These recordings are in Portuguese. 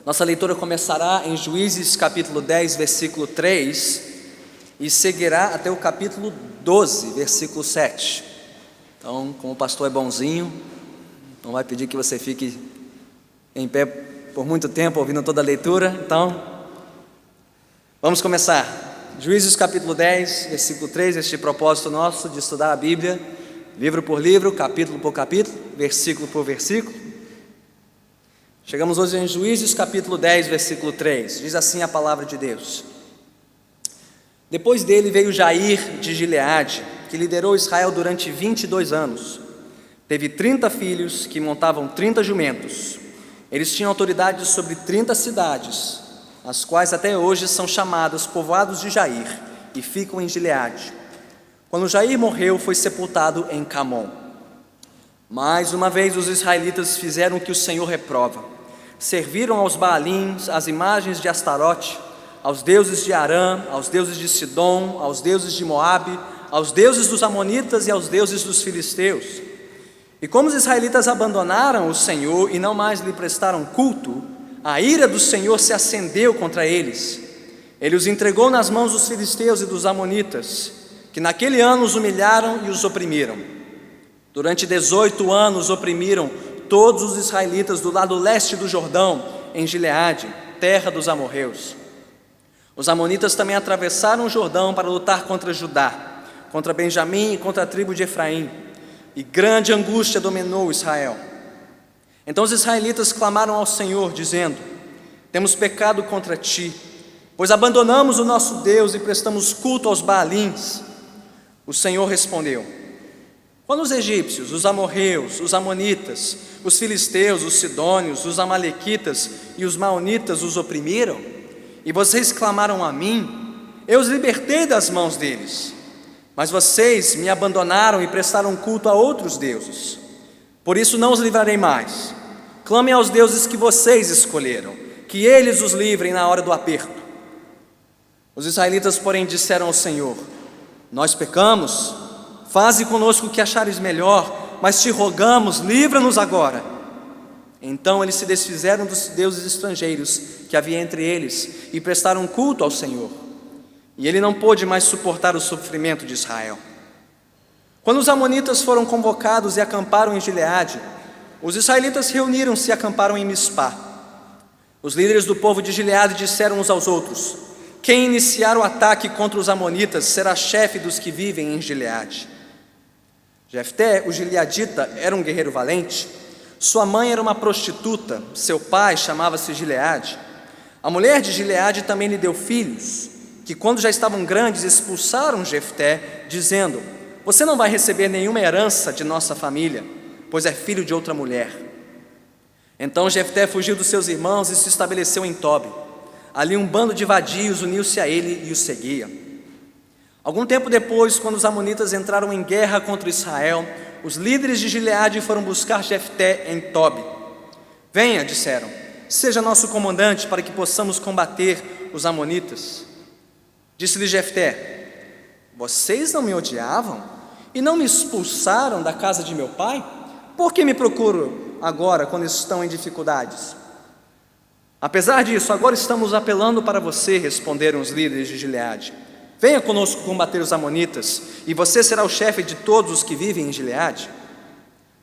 Nossa leitura começará em Juízes capítulo 10, versículo 3 e seguirá até o capítulo 12, versículo 7. Então, como o pastor é bonzinho, não vai pedir que você fique em pé por muito tempo ouvindo toda a leitura. Então, vamos começar. Juízes capítulo 10, versículo 3, este propósito nosso de estudar a Bíblia, livro por livro, capítulo por capítulo, versículo por versículo. Chegamos hoje em Juízes capítulo 10, versículo 3, diz assim a palavra de Deus: Depois dele veio Jair de Gileade, que liderou Israel durante 22 anos. Teve 30 filhos que montavam 30 jumentos. Eles tinham autoridade sobre 30 cidades, as quais até hoje são chamadas povoados de Jair, e ficam em Gileade. Quando Jair morreu, foi sepultado em Camom. Mais uma vez os israelitas fizeram o que o Senhor reprova. Serviram aos Baalins, às imagens de Astarote, aos deuses de Arã, aos deuses de Sidom, aos deuses de Moabe, aos deuses dos Amonitas e aos deuses dos Filisteus. E como os israelitas abandonaram o Senhor e não mais lhe prestaram culto, a ira do Senhor se acendeu contra eles. Ele os entregou nas mãos dos filisteus e dos amonitas, que naquele ano os humilharam e os oprimiram. Durante 18 anos oprimiram todos os israelitas do lado leste do Jordão, em Gileade, terra dos amorreus. Os amonitas também atravessaram o Jordão para lutar contra Judá, contra Benjamim e contra a tribo de Efraim, e grande angústia dominou Israel. Então os israelitas clamaram ao Senhor, dizendo: Temos pecado contra ti, pois abandonamos o nosso Deus e prestamos culto aos Baalins. O Senhor respondeu: Quando os egípcios, os amorreus, os amonitas, os filisteus, os sidônios, os amalequitas e os maonitas os oprimiram, e vocês clamaram a mim, eu os libertei das mãos deles. Mas vocês me abandonaram e prestaram culto a outros deuses. Por isso não os livrarei mais. Clamem aos deuses que vocês escolheram, que eles os livrem na hora do aperto. Os israelitas, porém, disseram ao Senhor: Nós pecamos, faze conosco o que achares melhor, mas te rogamos, livra-nos agora. Então eles se desfizeram dos deuses estrangeiros que havia entre eles e prestaram culto ao Senhor. E ele não pôde mais suportar o sofrimento de Israel. Quando os amonitas foram convocados e acamparam em Gileade, os israelitas reuniram-se e acamparam em Mispá. Os líderes do povo de Gileade disseram uns aos outros: Quem iniciar o ataque contra os amonitas será chefe dos que vivem em Gileade. Jefté, o gileadita, era um guerreiro valente. Sua mãe era uma prostituta, seu pai chamava-se Gileade. A mulher de Gileade também lhe deu filhos, que quando já estavam grandes expulsaram Jefté, dizendo: Você não vai receber nenhuma herança de nossa família, pois é filho de outra mulher. Então Jefté fugiu dos seus irmãos e se estabeleceu em Tobi. Ali um bando de vadios uniu-se a ele e o seguia. Algum tempo depois, quando os amonitas entraram em guerra contra Israel, os líderes de Gileade foram buscar Jefté em Tobi. Venha, disseram, seja nosso comandante para que possamos combater os amonitas. Disse-lhe Jefté: Vocês não me odiavam e não me expulsaram da casa de meu pai? Por que me procuram agora quando estão em dificuldades? Apesar disso, agora estamos apelando para você, responderam os líderes de Gileade. Venha conosco combater os amonitas, e você será o chefe de todos os que vivem em Gileade.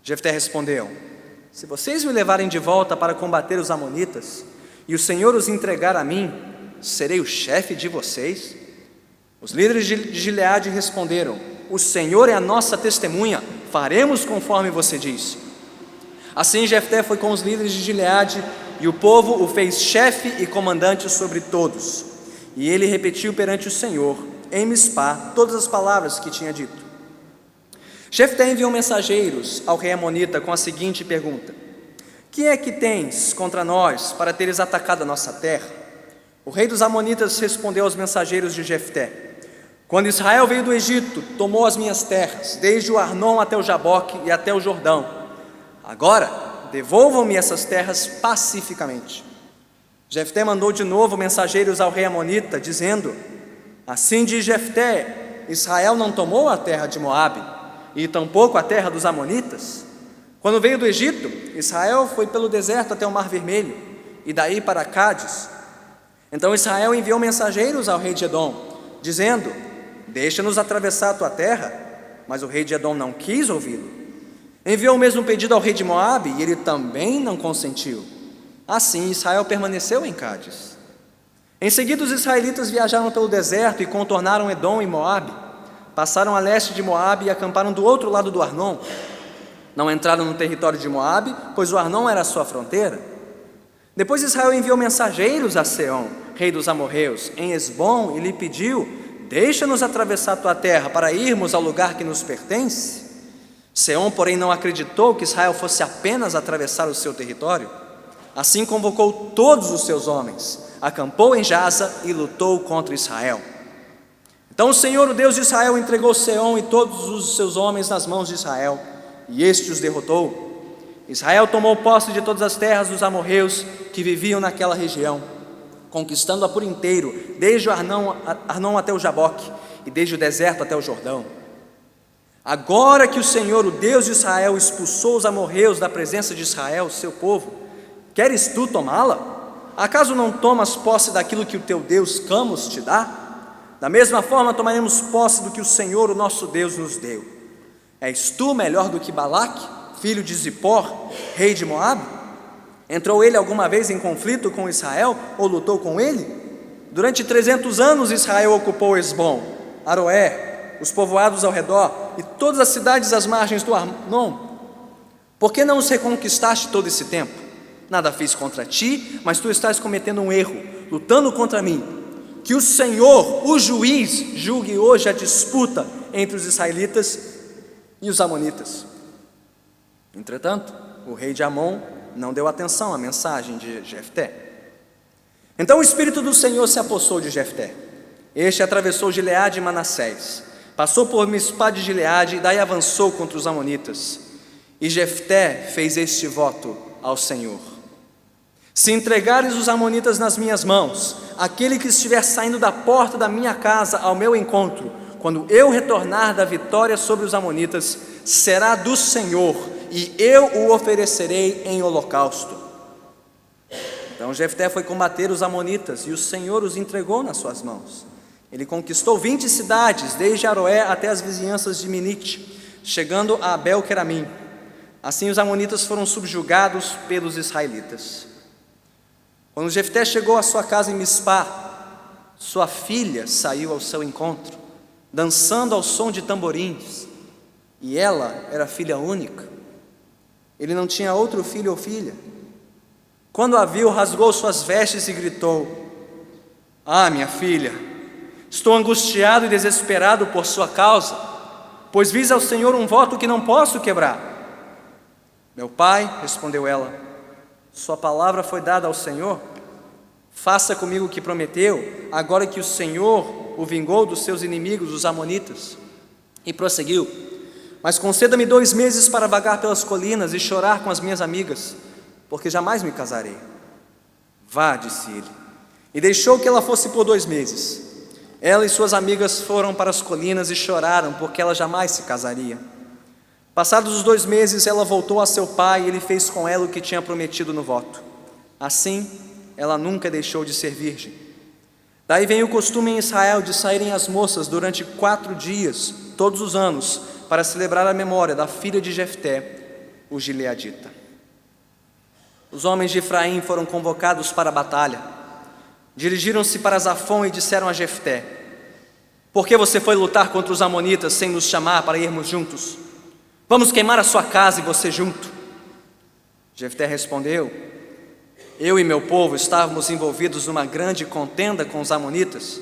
Jefté respondeu: Se vocês me levarem de volta para combater os amonitas, e o Senhor os entregar a mim, serei o chefe de vocês? Os líderes de Gileade responderam: O Senhor é a nossa testemunha, faremos conforme você diz. Assim Jefté foi com os líderes de Gileade, e o povo o fez chefe e comandante sobre todos. E ele repetiu perante o Senhor, em Mispá, todas as palavras que tinha dito. Jefté enviou mensageiros ao rei amonita com a seguinte pergunta: Que é que tens contra nós para teres atacado a nossa terra? O rei dos amonitas respondeu aos mensageiros de Jefté: Quando Israel veio do Egito, tomou as minhas terras, desde o Arnon até o Jaboque e até o Jordão. Agora, devolvam-me essas terras pacificamente. Jefté mandou de novo mensageiros ao rei amonita, dizendo: Assim diz Jefté: Israel não tomou a terra de Moabe, e tampouco a terra dos amonitas. Quando veio do Egito, Israel foi pelo deserto até o Mar Vermelho, e daí para Cádiz. Então Israel enviou mensageiros ao rei de Edom, dizendo: deixa-nos atravessar a tua terra. Mas o rei de Edom não quis ouvi-lo. Enviou o mesmo pedido ao rei de Moabe, e ele também não consentiu. Assim Israel permaneceu em Cádiz. Em seguida os israelitas viajaram pelo deserto e contornaram Edom e Moabe. Passaram a leste de Moabe e acamparam do outro lado do Arnon. Não entraram no território de Moabe, pois o Arnon era a sua fronteira. Depois Israel enviou mensageiros a Seom, rei dos amorreus, em Esbom, e lhe pediu: deixa-nos atravessar a tua terra para irmos ao lugar que nos pertence. Seom, porém, não acreditou que Israel fosse apenas atravessar o seu território. Assim convocou todos os seus homens, acampou em Jaza e lutou contra Israel. Então o Senhor, o Deus de Israel, entregou Seom e todos os seus homens nas mãos de Israel, e este os derrotou. Israel tomou posse de todas as terras dos amorreus que viviam naquela região, conquistando-a por inteiro, desde o Arnon até o Jaboque, e desde o deserto até o Jordão. Agora que o Senhor, o Deus de Israel, expulsou os amorreus da presença de Israel, seu povo, queres tu tomá-la? Acaso não tomas posse daquilo que o teu Deus Camos te dá? Da mesma forma tomaremos posse do que o Senhor, o nosso Deus, nos deu. És tu melhor do que Balaque, filho de Zippor, rei de Moabe? Entrou ele alguma vez em conflito com Israel, ou lutou com ele? Durante 300 anos Israel ocupou Esbom, Aroé, os povoados ao redor, e todas as cidades às margens do Arnon. Por que não os reconquistaste todo esse tempo? Nada fiz contra ti, mas tu estás cometendo um erro, lutando contra mim. Que o Senhor, o juiz, julgue hoje a disputa entre os israelitas e os amonitas. Entretanto, o rei de Amon não deu atenção à mensagem de Jefté. Então o Espírito do Senhor se apossou de Jefté. Este atravessou Gileade e Manassés, passou por Mispá de Gileade e daí avançou contra os amonitas. E Jefté fez este voto ao Senhor: se entregares os amonitas nas minhas mãos, aquele que estiver saindo da porta da minha casa ao meu encontro, quando eu retornar da vitória sobre os amonitas, será do Senhor, e eu o oferecerei em holocausto. Então Jefté foi combater os amonitas, e o Senhor os entregou nas suas mãos. Ele conquistou 20 cidades, desde Aroé até as vizinhanças de Minite, chegando a Abel-Queramim. Assim os amonitas foram subjugados pelos israelitas. Quando Jefté chegou à sua casa em Mispá, sua filha saiu ao seu encontro, dançando ao som de tamborins, e ela era filha única. Ele não tinha outro filho ou filha. Quando a viu, rasgou suas vestes e gritou: ah, minha filha, estou angustiado e desesperado por sua causa, pois fiz ao Senhor um voto que não posso quebrar. Meu pai, respondeu ela, sua palavra foi dada ao Senhor. Faça comigo o que prometeu, agora que o Senhor o vingou dos seus inimigos, os amonitas. E prosseguiu: mas conceda-me 2 meses para vagar pelas colinas e chorar com as minhas amigas, porque jamais me casarei. Vá, disse ele. E deixou que ela fosse por 2 meses. Ela e suas amigas foram para as colinas e choraram, porque ela jamais se casaria. Passados os 2 meses, ela voltou a seu pai e ele fez com ela o que tinha prometido no voto. Assim, ela nunca deixou de ser virgem. Daí vem o costume em Israel de saírem as moças durante 4 dias, todos os anos, para celebrar a memória da filha de Jefté, o gileadita. Os homens de Efraim foram convocados para a batalha. Dirigiram-se para Zafon e disseram a Jefté: por que você foi lutar contra os amonitas sem nos chamar para irmos juntos? Vamos queimar a sua casa e você junto. Jefté respondeu: eu e meu povo estávamos envolvidos numa grande contenda com os amonitas,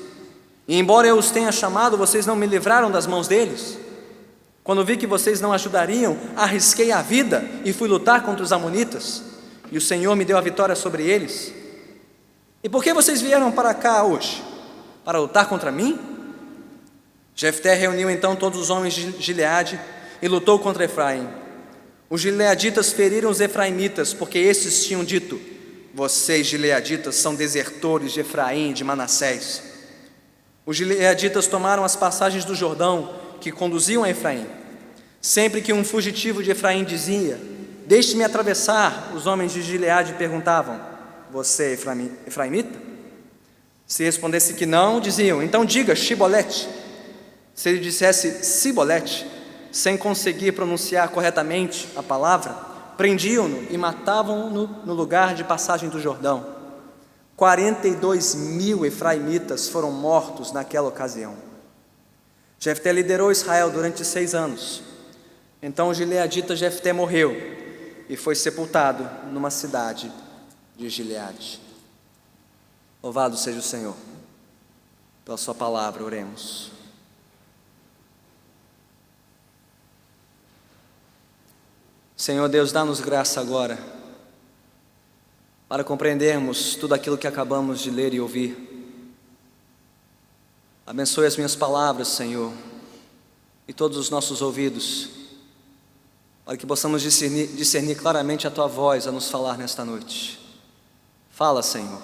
e embora eu os tenha chamado, vocês não me livraram das mãos deles. Quando vi que vocês não ajudariam, arrisquei a vida e fui lutar contra os amonitas, e o Senhor me deu a vitória sobre eles. E por que vocês vieram para cá hoje? Para lutar contra mim? Jefté reuniu então todos os homens de Gileade e lutou contra Efraim. Os gileaditas feriram os efraimitas, porque estes tinham dito: vocês, gileaditas, são desertores de Efraim e de Manassés. Os gileaditas tomaram as passagens do Jordão que conduziam a Efraim. Sempre que um fugitivo de Efraim dizia: deixe-me atravessar, os homens de Gileade perguntavam: você efraimita? Se respondesse que não, diziam: então diga Shibolete. Se ele dissesse Sibolete, sem conseguir pronunciar corretamente a palavra, prendiam-no e matavam-no no lugar de passagem do Jordão. 42.000 efraimitas foram mortos naquela ocasião. Jefté liderou Israel durante 6 anos. Então o gileadita Jefté morreu e foi sepultado numa cidade de Gileade. Louvado seja o Senhor pela sua palavra. Oremos. Senhor Deus, dá-nos graça agora para compreendermos tudo aquilo que acabamos de ler e ouvir. Abençoe as minhas palavras, Senhor, e todos os nossos ouvidos, para que possamos discernir claramente a Tua voz a nos falar nesta noite. Fala, Senhor.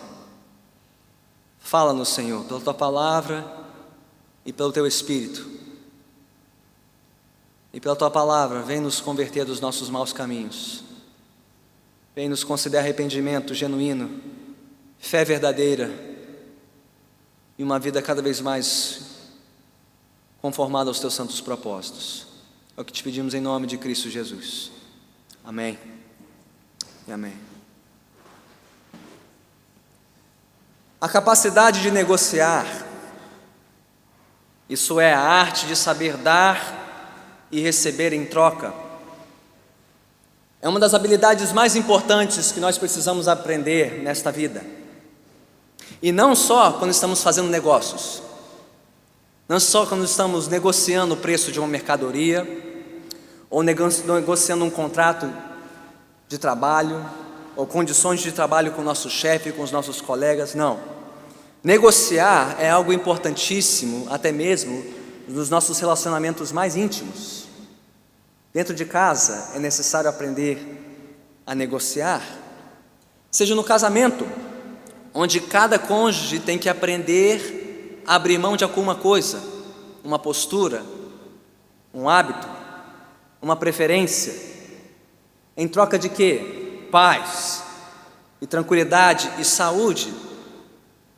Fala-nos, Senhor, pela Tua palavra e pelo Teu Espírito. E pela Tua palavra, vem nos converter dos nossos maus caminhos. Vem nos conceder arrependimento genuíno, fé verdadeira e uma vida cada vez mais conformada aos Teus santos propósitos. É o que te pedimos em nome de Cristo Jesus. Amém e amém. A capacidade de negociar, isso é a arte de saber dar e receber em troca, é uma das habilidades mais importantes que nós precisamos aprender nesta vida. E não só quando estamos fazendo negócios, não só quando estamos negociando o preço de uma mercadoria, ou negociando um contrato de trabalho, ou condições de trabalho com o nosso chefe, com os nossos colegas, não. Negociar é algo importantíssimo, até mesmo nos nossos relacionamentos mais íntimos. Dentro de casa é necessário aprender a negociar, seja no casamento, onde cada cônjuge tem que aprender a abrir mão de alguma coisa, uma postura, um hábito, uma preferência, em troca de quê? Paz e tranquilidade e saúde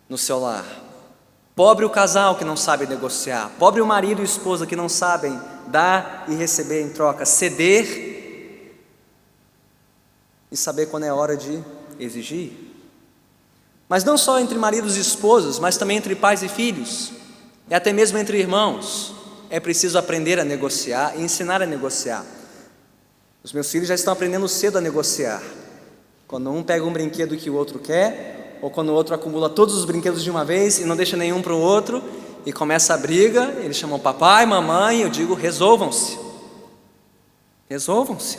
no seu lar. Pobre o casal que não sabe negociar, pobre o marido e esposa que não sabem dar e receber em troca, ceder e saber quando é hora de exigir. Mas não só entre maridos e esposas, mas também entre pais e filhos, e até mesmo entre irmãos. É preciso aprender a negociar e ensinar a negociar. Os meus filhos já estão aprendendo cedo a negociar. Quando um pega um brinquedo que o outro quer, ou quando o outro acumula todos os brinquedos de uma vez e não deixa nenhum para o outro, e começa a briga, eles chamam papai, mamãe, eu digo, resolvam-se,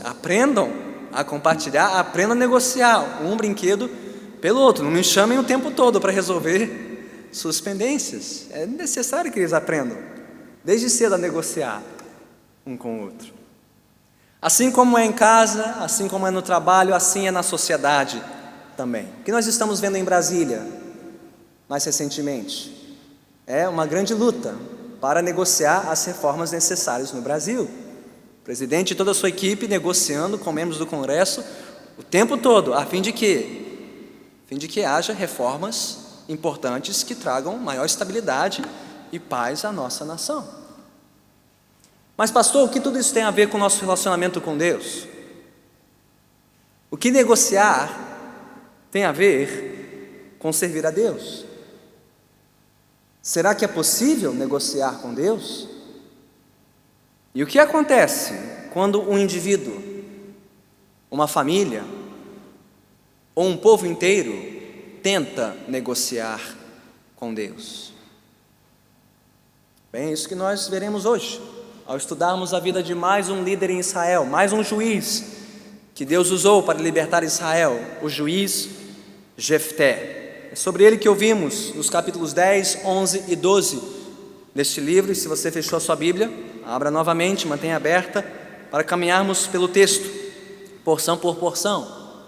aprendam a compartilhar, aprendam a negociar um brinquedo pelo outro, não me chamem o tempo todo para resolver suas pendências, é necessário que eles aprendam, desde cedo a negociar um com o outro. Assim como é em casa, assim como é no trabalho, assim é na sociedade também. O que nós estamos vendo em Brasília, mais recentemente, é uma grande luta para negociar as reformas necessárias no Brasil. O presidente e toda a sua equipe negociando com membros do Congresso o tempo todo, a fim de que haja reformas importantes que tragam maior estabilidade e paz à nossa nação. Mas pastor, o que tudo isso tem a ver com o nosso relacionamento com Deus? O que negociar tem a ver com servir a Deus? Será que é possível negociar com Deus? E o que acontece quando um indivíduo, uma família ou um povo inteiro tenta negociar com Deus? Bem, é isso que nós veremos hoje, ao estudarmos a vida de mais um líder em Israel, mais um juiz que Deus usou para libertar Israel, o juiz Jefté. É sobre ele que ouvimos nos capítulos 10, 11 e 12 deste livro. E se você fechou a sua Bíblia, abra novamente, mantenha aberta, para caminharmos pelo texto, porção por porção.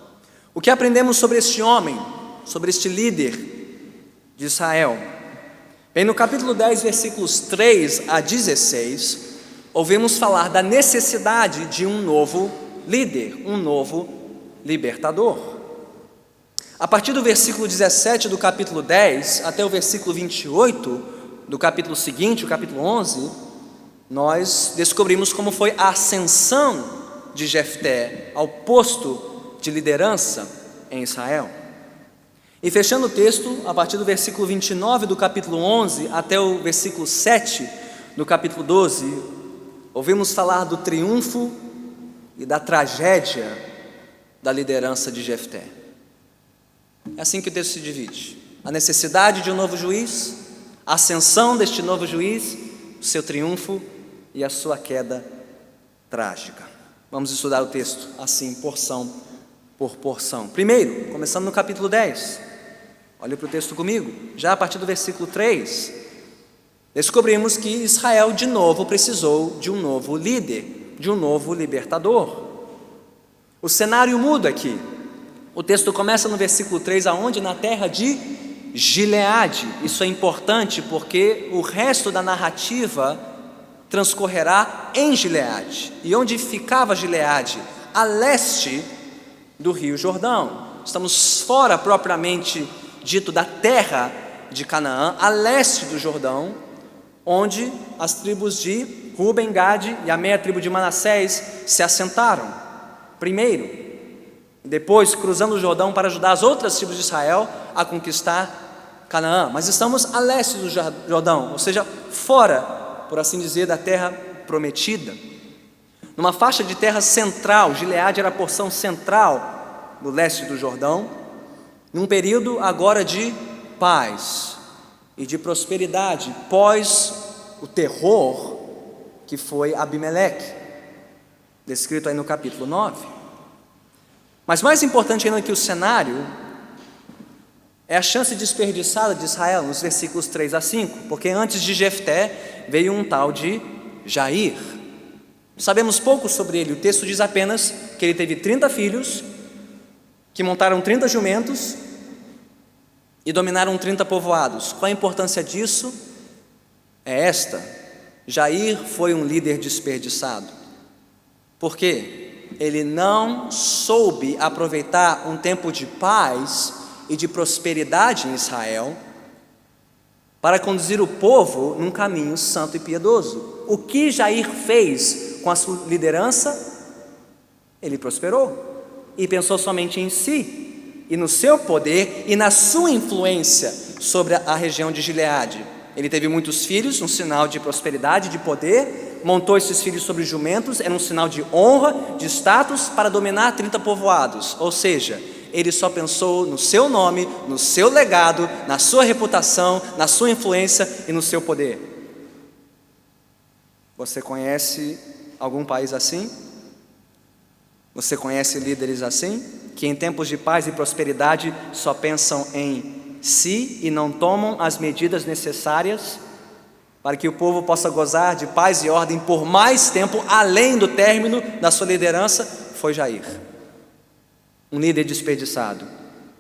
O que aprendemos sobre este homem, sobre este líder de Israel? Bem, no capítulo 10, versículos 3 a 16, ouvimos falar da necessidade de um novo líder, um novo libertador. A partir do versículo 17 do capítulo 10 até o versículo 28 do capítulo seguinte, o capítulo 11, nós descobrimos como foi a ascensão de Jefté ao posto de liderança em Israel. E fechando o texto, a partir do versículo 29 do capítulo 11 até o versículo 7 do capítulo 12, ouvimos falar do triunfo e da tragédia da liderança de Jefté. É assim que o texto se divide: a necessidade de um novo juiz, a ascensão deste novo juiz, o seu triunfo e a sua queda trágica. Vamos estudar o texto assim, porção por porção. Primeiro, começando no capítulo 10. Olhe para o texto comigo. Já a partir do versículo 3, descobrimos que Israel de novo precisou de um novo líder, de um novo libertador. O cenário muda aqui. O texto começa no versículo 3, aonde? Na terra de Gileade. Isso é importante porque o resto da narrativa transcorrerá em Gileade. E onde ficava Gileade? A leste do rio Jordão. Estamos fora propriamente dito da terra de Canaã, a leste do Jordão, onde as tribos de Ruben, Gade e a meia tribo de Manassés se assentaram primeiro, depois cruzando o Jordão para ajudar as outras tribos de Israel a conquistar Canaã. Mas estamos a leste do Jordão, ou seja, fora, por assim dizer, da terra prometida, numa faixa de terra central. Gileade era a porção central do leste do Jordão, num período agora de paz e de prosperidade, pós o terror que foi Abimeleque, descrito aí no capítulo 9. Mas mais importante ainda que o cenário é a chance desperdiçada de Israel nos versículos 3 a 5, porque antes de Jefté veio um tal de Jair. Sabemos pouco sobre ele. O texto diz apenas que ele teve 30 filhos, que montaram 30 jumentos e dominaram 30 povoados. Qual a importância disso? É esta: Jair foi um líder desperdiçado. Por quê? Ele não soube aproveitar um tempo de paz e de prosperidade em Israel para conduzir o povo num caminho santo e piedoso. O que Jair fez com a sua liderança? Ele prosperou e pensou somente em si e no seu poder e na sua influência sobre a região de Gileade. Ele teve muitos filhos, um sinal de prosperidade, de poder, montou esses filhos sobre jumentos, era um sinal de honra, de status, para dominar 30 povoados. Ou seja, ele só pensou no seu nome, no seu legado, na sua reputação, na sua influência e no seu poder. Você conhece algum país assim? Você conhece líderes assim, que em tempos de paz e prosperidade só pensam em si e não tomam as medidas necessárias para que o povo possa gozar de paz e ordem por mais tempo, além do término da sua liderança? Foi Jair, um líder desperdiçado,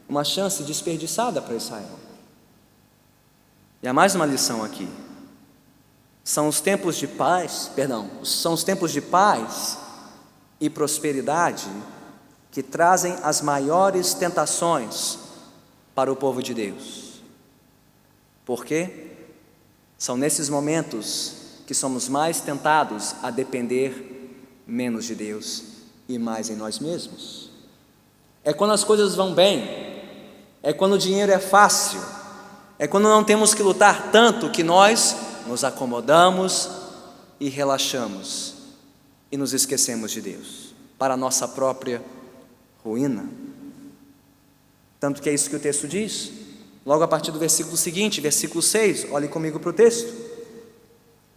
uma chance desperdiçada para Israel. E há mais uma lição aqui. São os tempos de paz e prosperidade que trazem as maiores tentações para o povo de Deus. Por quê? São nesses momentos que somos mais tentados a depender menos de Deus e mais em nós mesmos. É quando as coisas vão bem, é quando o dinheiro é fácil, é quando não temos que lutar tanto que nós nos acomodamos e relaxamos e nos esquecemos de Deus, para a nossa própria ruína. Tanto que é isso que o texto diz, logo a partir do versículo seguinte, versículo 6, olhe comigo para o texto.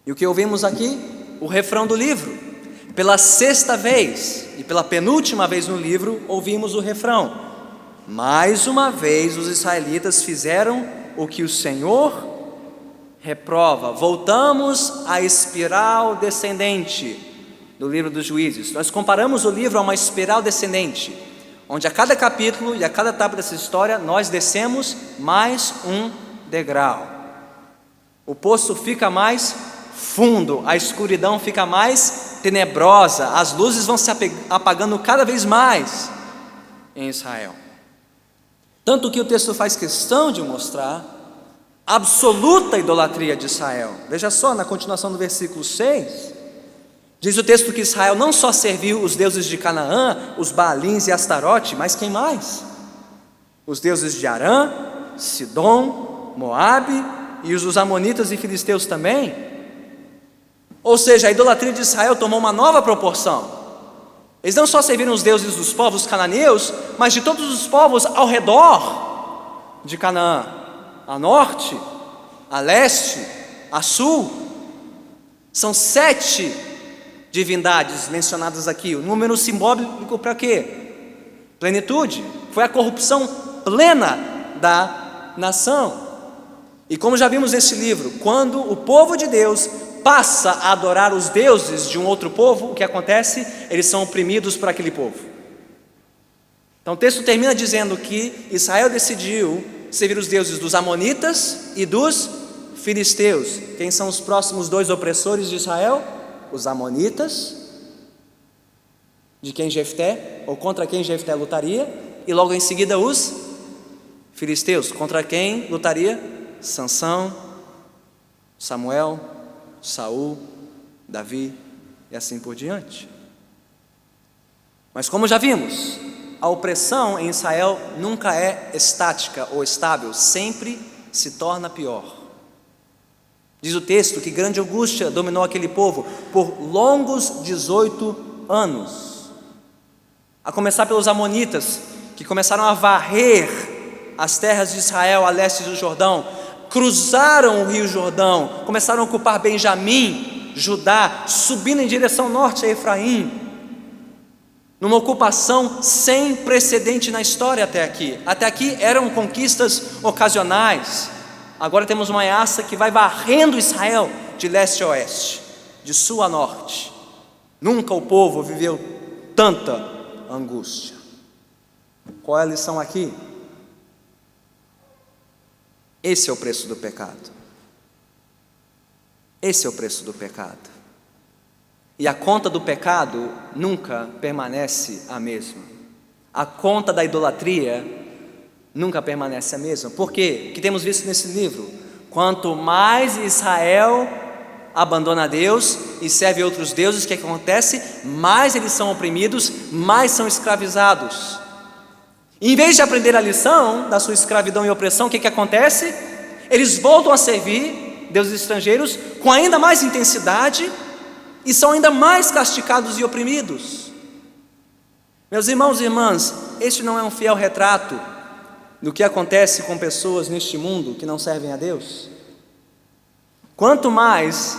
E o que ouvimos aqui? O refrão do livro. Pela sexta vez e pela penúltima vez no livro, ouvimos o refrão: mais uma vez os israelitas fizeram o que o Senhor reprova. Voltamos à espiral descendente do livro dos Juízes. Nós comparamos o livro a uma espiral descendente, onde a cada capítulo e a cada etapa dessa história nós descemos mais um degrau. O poço fica mais fundo, a escuridão fica mais tenebrosa, as luzes vão se apagando cada vez mais em Israel. Tanto que o texto faz questão de mostrar a absoluta idolatria de Israel. Veja só, na continuação do versículo 6, diz o texto que Israel não só serviu os deuses de Canaã, os Baalins e Astarote, mas quem mais? Os deuses de Arã, Sidom, Moabe e os dos Amonitas e Filisteus também. Ou seja, a idolatria de Israel tomou uma nova proporção. Eles não só serviram os deuses dos povos cananeus, mas de todos os povos ao redor de Canaã, a norte, a leste, a sul. São 7 divindades mencionadas aqui. O número simbólico para quê? Plenitude. Foi a corrupção plena da nação. E como já vimos nesse livro, quando o povo de Deus passa a adorar os deuses de um outro povo, o que acontece? Eles são oprimidos por aquele povo. Então o texto termina dizendo que Israel decidiu servir os deuses dos Amonitas e dos Filisteus. Quem são os próximos 2 opressores de Israel? Os Amonitas, de quem Jefté, ou contra quem Jefté lutaria, e logo em seguida os Filisteus, contra quem lutaria Sansão, Samuel, Saul, Davi e assim por diante. Mas como já vimos, a opressão em Israel nunca é estática ou estável, sempre se torna pior. Diz o texto que grande angústia dominou aquele povo por longos 18 anos. A começar pelos Amonitas, que começaram a varrer as terras de Israel a leste do Jordão, cruzaram o rio Jordão, começaram a ocupar Benjamim, Judá, subindo em direção norte a Efraim, numa ocupação sem precedente na história até aqui. Até aqui eram conquistas ocasionais. Agora temos uma ameaça que vai varrendo Israel de leste a oeste, de sul a norte. Nunca o povo viveu tanta angústia. Qual é a lição aqui? Esse é o preço do pecado. Esse é o preço do pecado. E a conta do pecado nunca permanece a mesma. A conta da idolatria nunca permanece a mesma. Por quê? O que temos visto nesse livro? Quanto mais Israel abandona Deus e serve outros deuses, o que acontece? Mais eles são oprimidos, mais são escravizados. Em vez de aprender a lição da sua escravidão e opressão, o que acontece? Eles voltam a servir deuses estrangeiros com ainda mais intensidade e são ainda mais castigados e oprimidos. Meus irmãos e irmãs, este não é um fiel retrato do que acontece com pessoas neste mundo que não servem a Deus? Quanto mais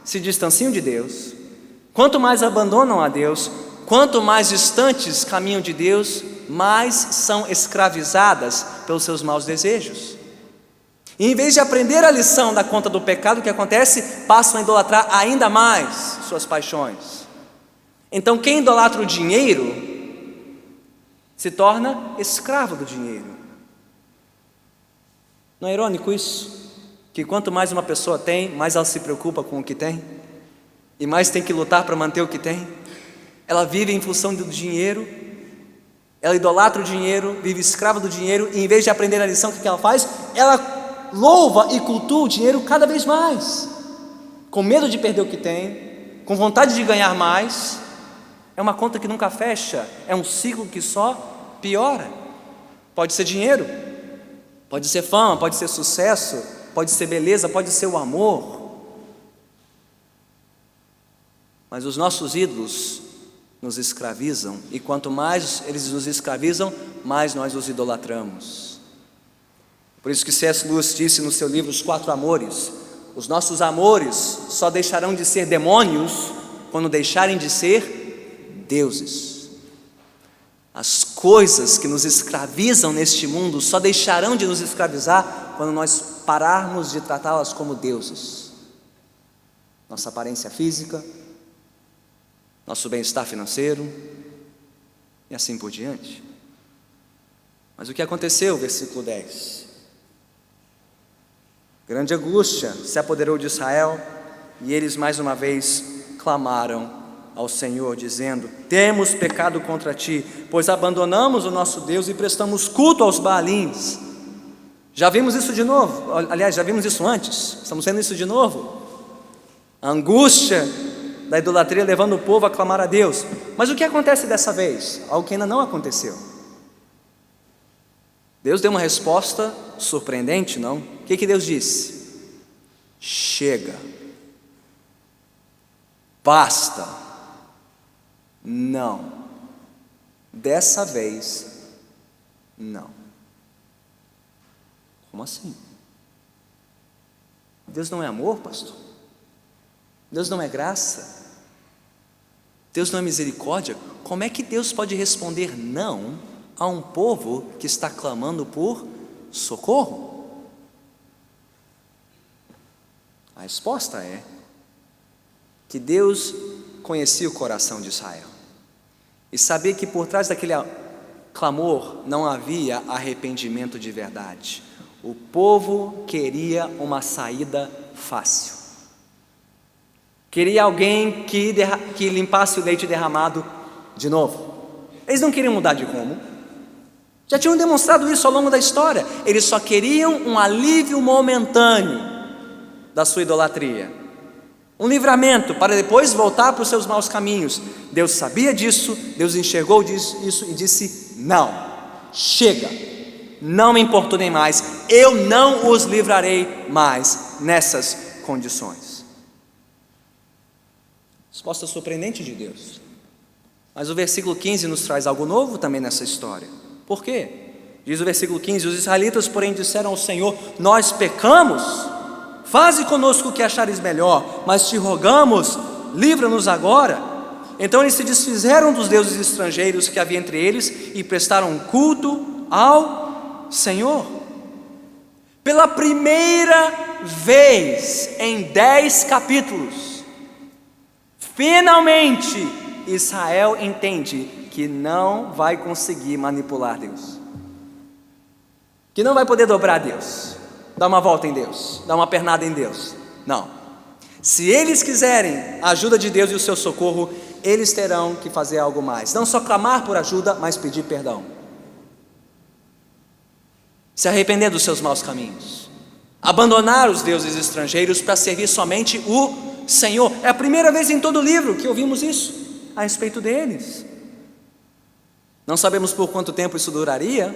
se distanciam de Deus, quanto mais abandonam a Deus, quanto mais distantes caminham de Deus, mais são escravizadas pelos seus maus desejos. E em vez de aprender a lição da conta do pecado, o que acontece? Passam a idolatrar ainda mais suas paixões. Então quem idolatra o dinheiro se torna escravo do dinheiro. Não é irônico isso? Que quanto mais uma pessoa tem, mais ela se preocupa com o que tem, e mais tem que lutar para manter o que tem. Ela vive em função do dinheiro, ela idolatra o dinheiro, vive escrava do dinheiro, e em vez de aprender a lição, o que ela faz? Ela louva e cultua o dinheiro cada vez mais, com medo de perder o que tem, com vontade de ganhar mais. É uma conta que nunca fecha, é um ciclo que só piora. Pode ser dinheiro, pode ser fama, pode ser sucesso, pode ser beleza, pode ser o amor. Mas os nossos ídolos nos escravizam, e quanto mais eles nos escravizam, mais nós os idolatramos. Por isso que C.S. Lewis disse no seu livro Os 4 Amores: os nossos amores só deixarão de ser demônios quando deixarem de ser deuses. As coisas que nos escravizam neste mundo só deixarão de nos escravizar quando nós pararmos de tratá-las como deuses. Nossa aparência física, nosso bem-estar financeiro e assim por diante. Mas o que aconteceu? Versículo 10. Grande angústia se apoderou de Israel, e eles mais uma vez clamaram ao Senhor, dizendo: temos pecado contra ti, pois abandonamos o nosso Deus e prestamos culto aos Baalins. Já vimos isso de novo, aliás, já vimos isso antes, estamos vendo isso de novo. A angústia da idolatria levando o povo a clamar a Deus. Mas o que acontece dessa vez? Algo que ainda não aconteceu. Deus deu uma resposta surpreendente, não? O que Deus disse? Chega, basta, não, dessa vez, não. Como assim? Deus não é amor, pastor? Deus não é graça? Deus não é misericórdia? Como é que Deus pode responder não a um povo que está clamando por socorro? A resposta é que Deus conhecia o coração de Israel e sabia que por trás daquele clamor não havia arrependimento de verdade. O povo queria uma saída fácil, queria alguém que limpasse o leite derramado de novo. Eles não queriam mudar de rumo, já tinham demonstrado isso ao longo da história. Eles só queriam um alívio momentâneo da sua idolatria, um livramento para depois voltar para os seus maus caminhos. Deus sabia disso, Deus enxergou isso e disse: não, chega, não me importunem mais, eu não os livrarei mais nessas condições. Resposta surpreendente de Deus. Mas o versículo 15 nos traz algo novo também nessa história. Por quê? Diz o versículo 15: os israelitas, porém, disseram ao Senhor: nós pecamos, faze conosco o que achares melhor, mas te rogamos, livra-nos agora. Então eles se desfizeram dos deuses estrangeiros que havia entre eles e prestaram culto ao Senhor. Pela primeira vez em 10 capítulos, finalmente Israel entende que não vai conseguir manipular Deus, que não vai poder dobrar Deus, dar uma volta em Deus, dar uma pernada em Deus. Não. Se eles quiserem a ajuda de Deus e o seu socorro, eles terão que fazer algo mais. Não só clamar por ajuda, mas pedir perdão. Se arrepender dos seus maus caminhos. Abandonar os deuses estrangeiros para servir somente o Senhor. É a primeira vez em todo o livro que ouvimos isso a respeito deles. Não sabemos por quanto tempo isso duraria,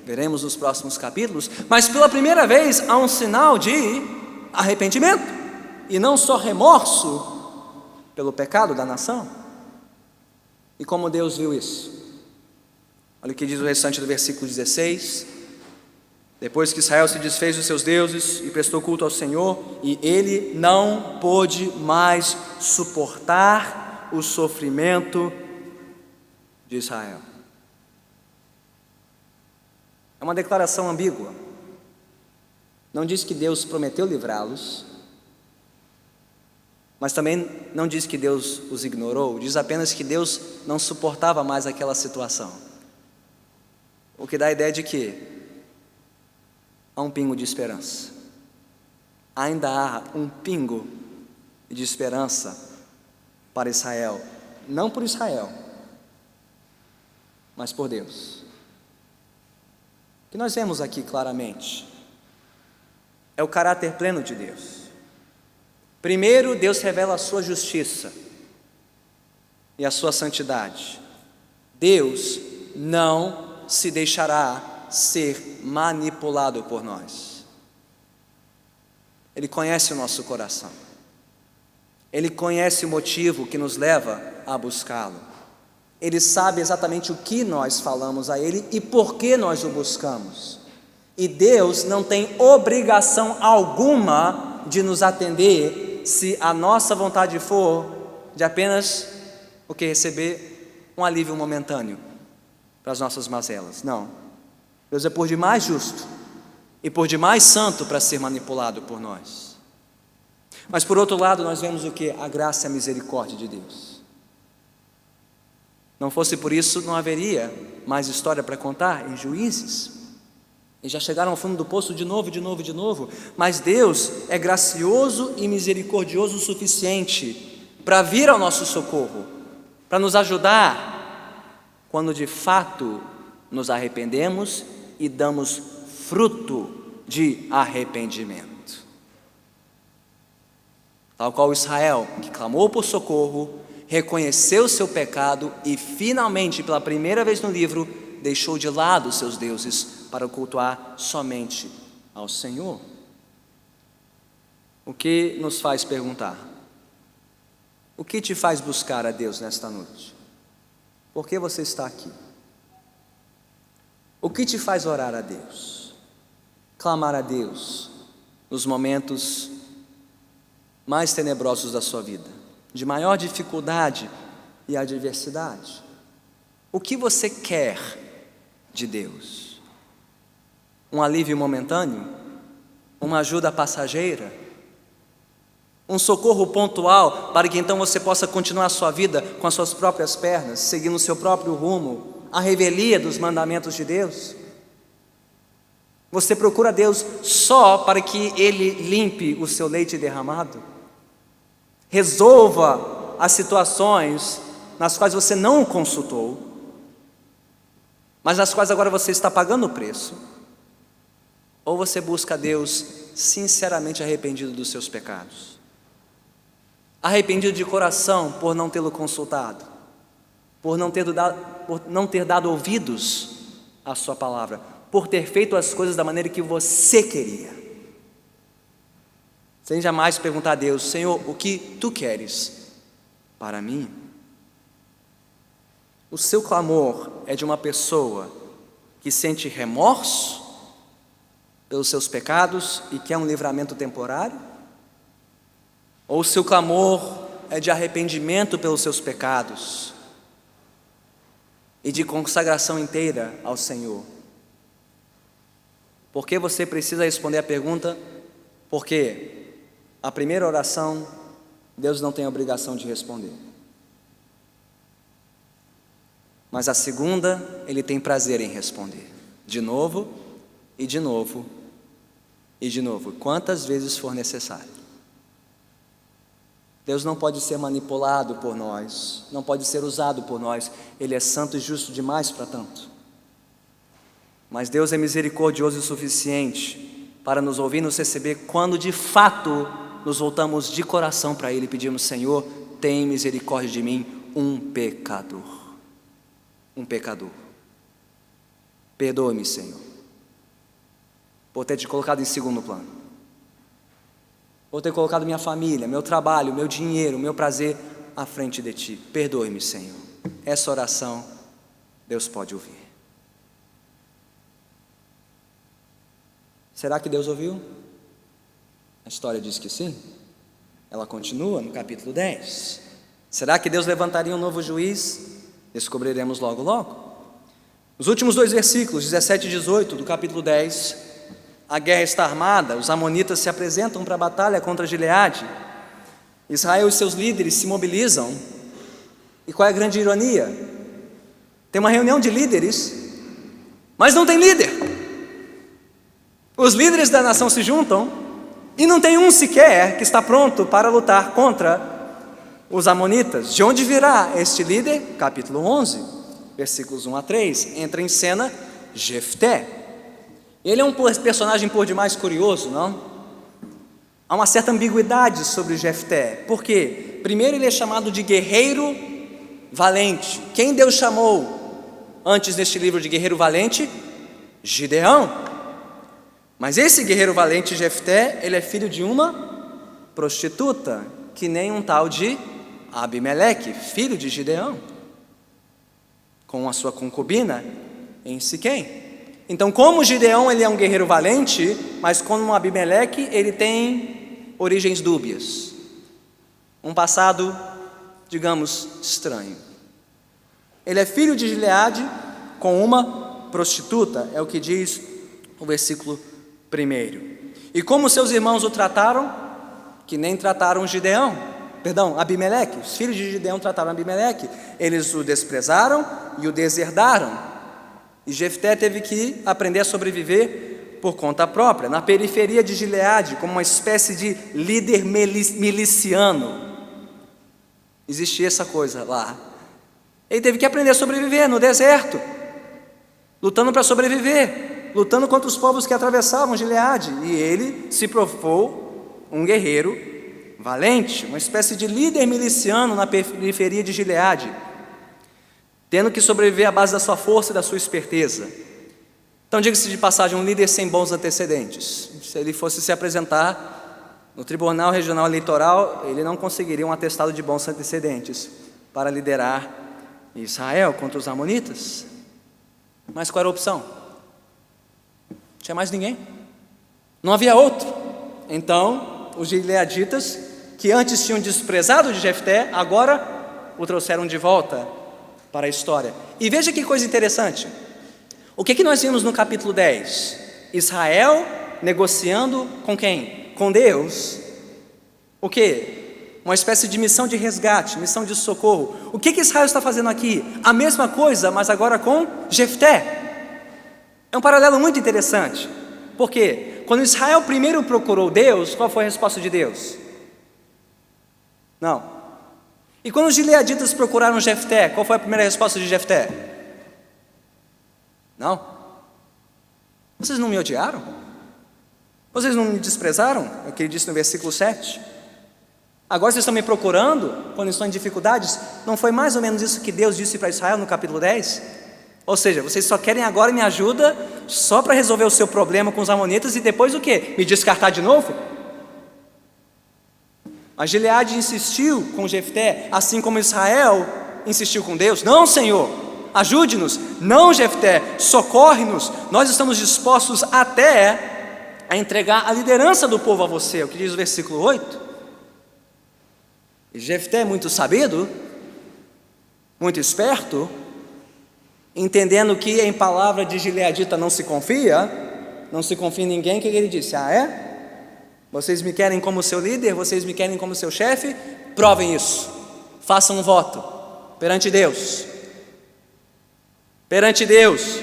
veremos nos próximos capítulos, mas pela primeira vez há um sinal de arrependimento, e não só remorso pelo pecado da nação. E como Deus viu isso? Olha o que diz o restante do versículo 16: depois que Israel se desfez dos seus deuses e prestou culto ao Senhor, e ele não pôde mais suportar o sofrimento de Israel. É uma declaração ambígua. Não diz que Deus prometeu livrá-los, mas também não diz que Deus os ignorou. Diz apenas que Deus não suportava mais aquela situação, o que dá a ideia de que há um pingo de esperança. Ainda há um pingo de esperança para Israel, não por Israel, mas por Deus. O que nós vemos aqui claramente é o caráter pleno de Deus. Primeiro, Deus revela a sua justiça e a sua santidade. Deus não se deixará ser manipulado por nós. Ele conhece o nosso coração. Ele conhece o motivo que nos leva a buscá-lo. Ele sabe exatamente o que nós falamos a Ele e por que nós o buscamos. E Deus não tem obrigação alguma de nos atender se a nossa vontade for de apenas receber um alívio momentâneo para as nossas mazelas. Não. Deus é por demais justo e por demais santo para ser manipulado por nós. Mas por outro lado, nós vemos o que? A graça e a misericórdia de Deus. Não fosse por isso, não haveria mais história para contar em Juízes. E já chegaram ao fundo do poço de novo. Mas Deus é gracioso e misericordioso o suficiente para vir ao nosso socorro, para nos ajudar, quando de fato nos arrependemos e damos fruto de arrependimento. Tal qual Israel, que clamou por socorro, reconheceu seu pecado e finalmente, pela primeira vez no livro, deixou de lado seus deuses para cultuar somente ao Senhor. O que nos faz perguntar? O que te faz buscar a Deus nesta noite? Por que você está aqui? O que te faz orar a Deus? Clamar a Deus nos momentos mais tenebrosos da sua vida, de maior dificuldade e adversidade? O que você quer de Deus? Um alívio momentâneo? Uma ajuda passageira? Um socorro pontual para que então você possa continuar a sua vida com as suas próprias pernas, seguindo o seu próprio rumo, a revelia dos mandamentos de Deus? Você procura Deus só para que Ele limpe o seu leite derramado? Resolva as situações nas quais você não o consultou, mas nas quais agora você está pagando o preço? Ou você busca Deus sinceramente arrependido dos seus pecados? Arrependido de coração por não tê-lo consultado, por não ter dado ouvidos à sua palavra, por ter feito as coisas da maneira que você queria, sem jamais perguntar a Deus: Senhor, o que Tu queres para mim? O seu clamor é de uma pessoa que sente remorso pelos seus pecados e quer um livramento temporário? Ou o seu clamor é de arrependimento pelos seus pecados e de consagração inteira ao Senhor? Porque você precisa responder a pergunta: por quê? A primeira oração, Deus não tem a obrigação de responder. Mas a segunda, Ele tem prazer em responder. De novo, e de novo, e de novo, quantas vezes for necessário. Deus não pode ser manipulado por nós, não pode ser usado por nós. Ele é santo e justo demais para tanto. Mas Deus é misericordioso o suficiente para nos ouvir e nos receber quando de fato nos voltamos de coração para Ele e pedimos: Senhor, tem misericórdia de mim, um pecador. Um pecador. Perdoa-me, Senhor, por ter te colocado em segundo plano, por ter colocado minha família, meu trabalho, meu dinheiro, meu prazer à frente de Ti. Perdoe-me, Senhor. Essa oração Deus pode ouvir. Será que Deus ouviu? A história diz que sim. Ela continua no capítulo 10. Será que Deus levantaria um novo juiz? Descobriremos logo, logo. Os últimos 2 versículos, 17 e 18 do capítulo 10, a guerra está armada, os amonitas se apresentam para a batalha contra Gileade. Israel e seus líderes se mobilizam. E qual é a grande ironia? Tem uma reunião de líderes, mas não tem líder. Os líderes da nação se juntam e não tem um sequer que está pronto para lutar contra os amonitas. De onde virá este líder? Capítulo 11, versículos 1 a 3, entra em cena Jefté. Ele é um personagem por demais curioso, não? Há uma certa ambiguidade sobre Jefté. Por quê? Primeiro, ele é chamado de guerreiro valente. Quem Deus chamou antes deste livro de guerreiro valente? Gideão. Mas esse guerreiro valente Jefté, ele é filho de uma prostituta, que nem um tal de Abimeleque, filho de Gideão, com a sua concubina em Siquém. Então, como Gideão ele é um guerreiro valente, mas como Abimeleque ele tem origens dúbias, um passado, digamos, estranho. Ele é filho de Gileade com uma prostituta, é o que diz o versículo 1. E como seus irmãos o trataram? Que nem trataram Abimeleque. Os filhos de Gideão trataram Abimeleque. Eles o desprezaram e o deserdaram. E Jefté teve que aprender a sobreviver por conta própria, na periferia de Gileade, como uma espécie de líder miliciano. Existia essa coisa lá. Ele teve que aprender a sobreviver no deserto, lutando para sobreviver, lutando contra os povos que atravessavam Gileade. E ele se provou um guerreiro valente, uma espécie de líder miliciano na periferia de Gileade, tendo que sobreviver à base da sua força e da sua esperteza. Então, diga-se de passagem, um líder sem bons antecedentes. Se ele fosse se apresentar no Tribunal Regional Eleitoral, ele não conseguiria um atestado de bons antecedentes para liderar Israel contra os amonitas. Mas qual era a opção? Não tinha mais ninguém. Não havia outro. Então, os gileaditas, que antes tinham desprezado de Jefté, agora o trouxeram de volta para a história. E veja que coisa interessante. O que nós vimos no capítulo 10? Israel negociando com quem? Com Deus. O que? Uma espécie de missão de resgate, missão de socorro. O que Israel está fazendo aqui? A mesma coisa, mas agora com Jefté. É um paralelo muito interessante. Por quê? Quando Israel primeiro procurou Deus, qual foi a resposta de Deus? Não. E quando os gileaditas procuraram Jefté, qual foi a primeira resposta de Jefté? Não. Vocês não me odiaram? Vocês não me desprezaram? É o que ele disse no versículo 7. Agora vocês estão me procurando quando estão em dificuldades? Não foi mais ou menos isso que Deus disse para Israel no capítulo 10? Ou seja, vocês só querem agora minha ajuda só para resolver o seu problema com os amonitas e depois o quê? Me descartar de novo? A Gileade insistiu com Jefté, assim como Israel insistiu com Deus. Não, Senhor, ajude-nos. Não, Jefté, socorre-nos. Nós estamos dispostos até a entregar a liderança do povo a você. É o que diz o versículo 8. E Jefté, muito sabido, muito esperto, entendendo que em palavra de gileadita não se confia em ninguém, o que ele disse? Ah, é? Vocês me querem como seu líder? Vocês me querem como seu chefe? Provem isso. Façam um voto perante Deus. Perante Deus.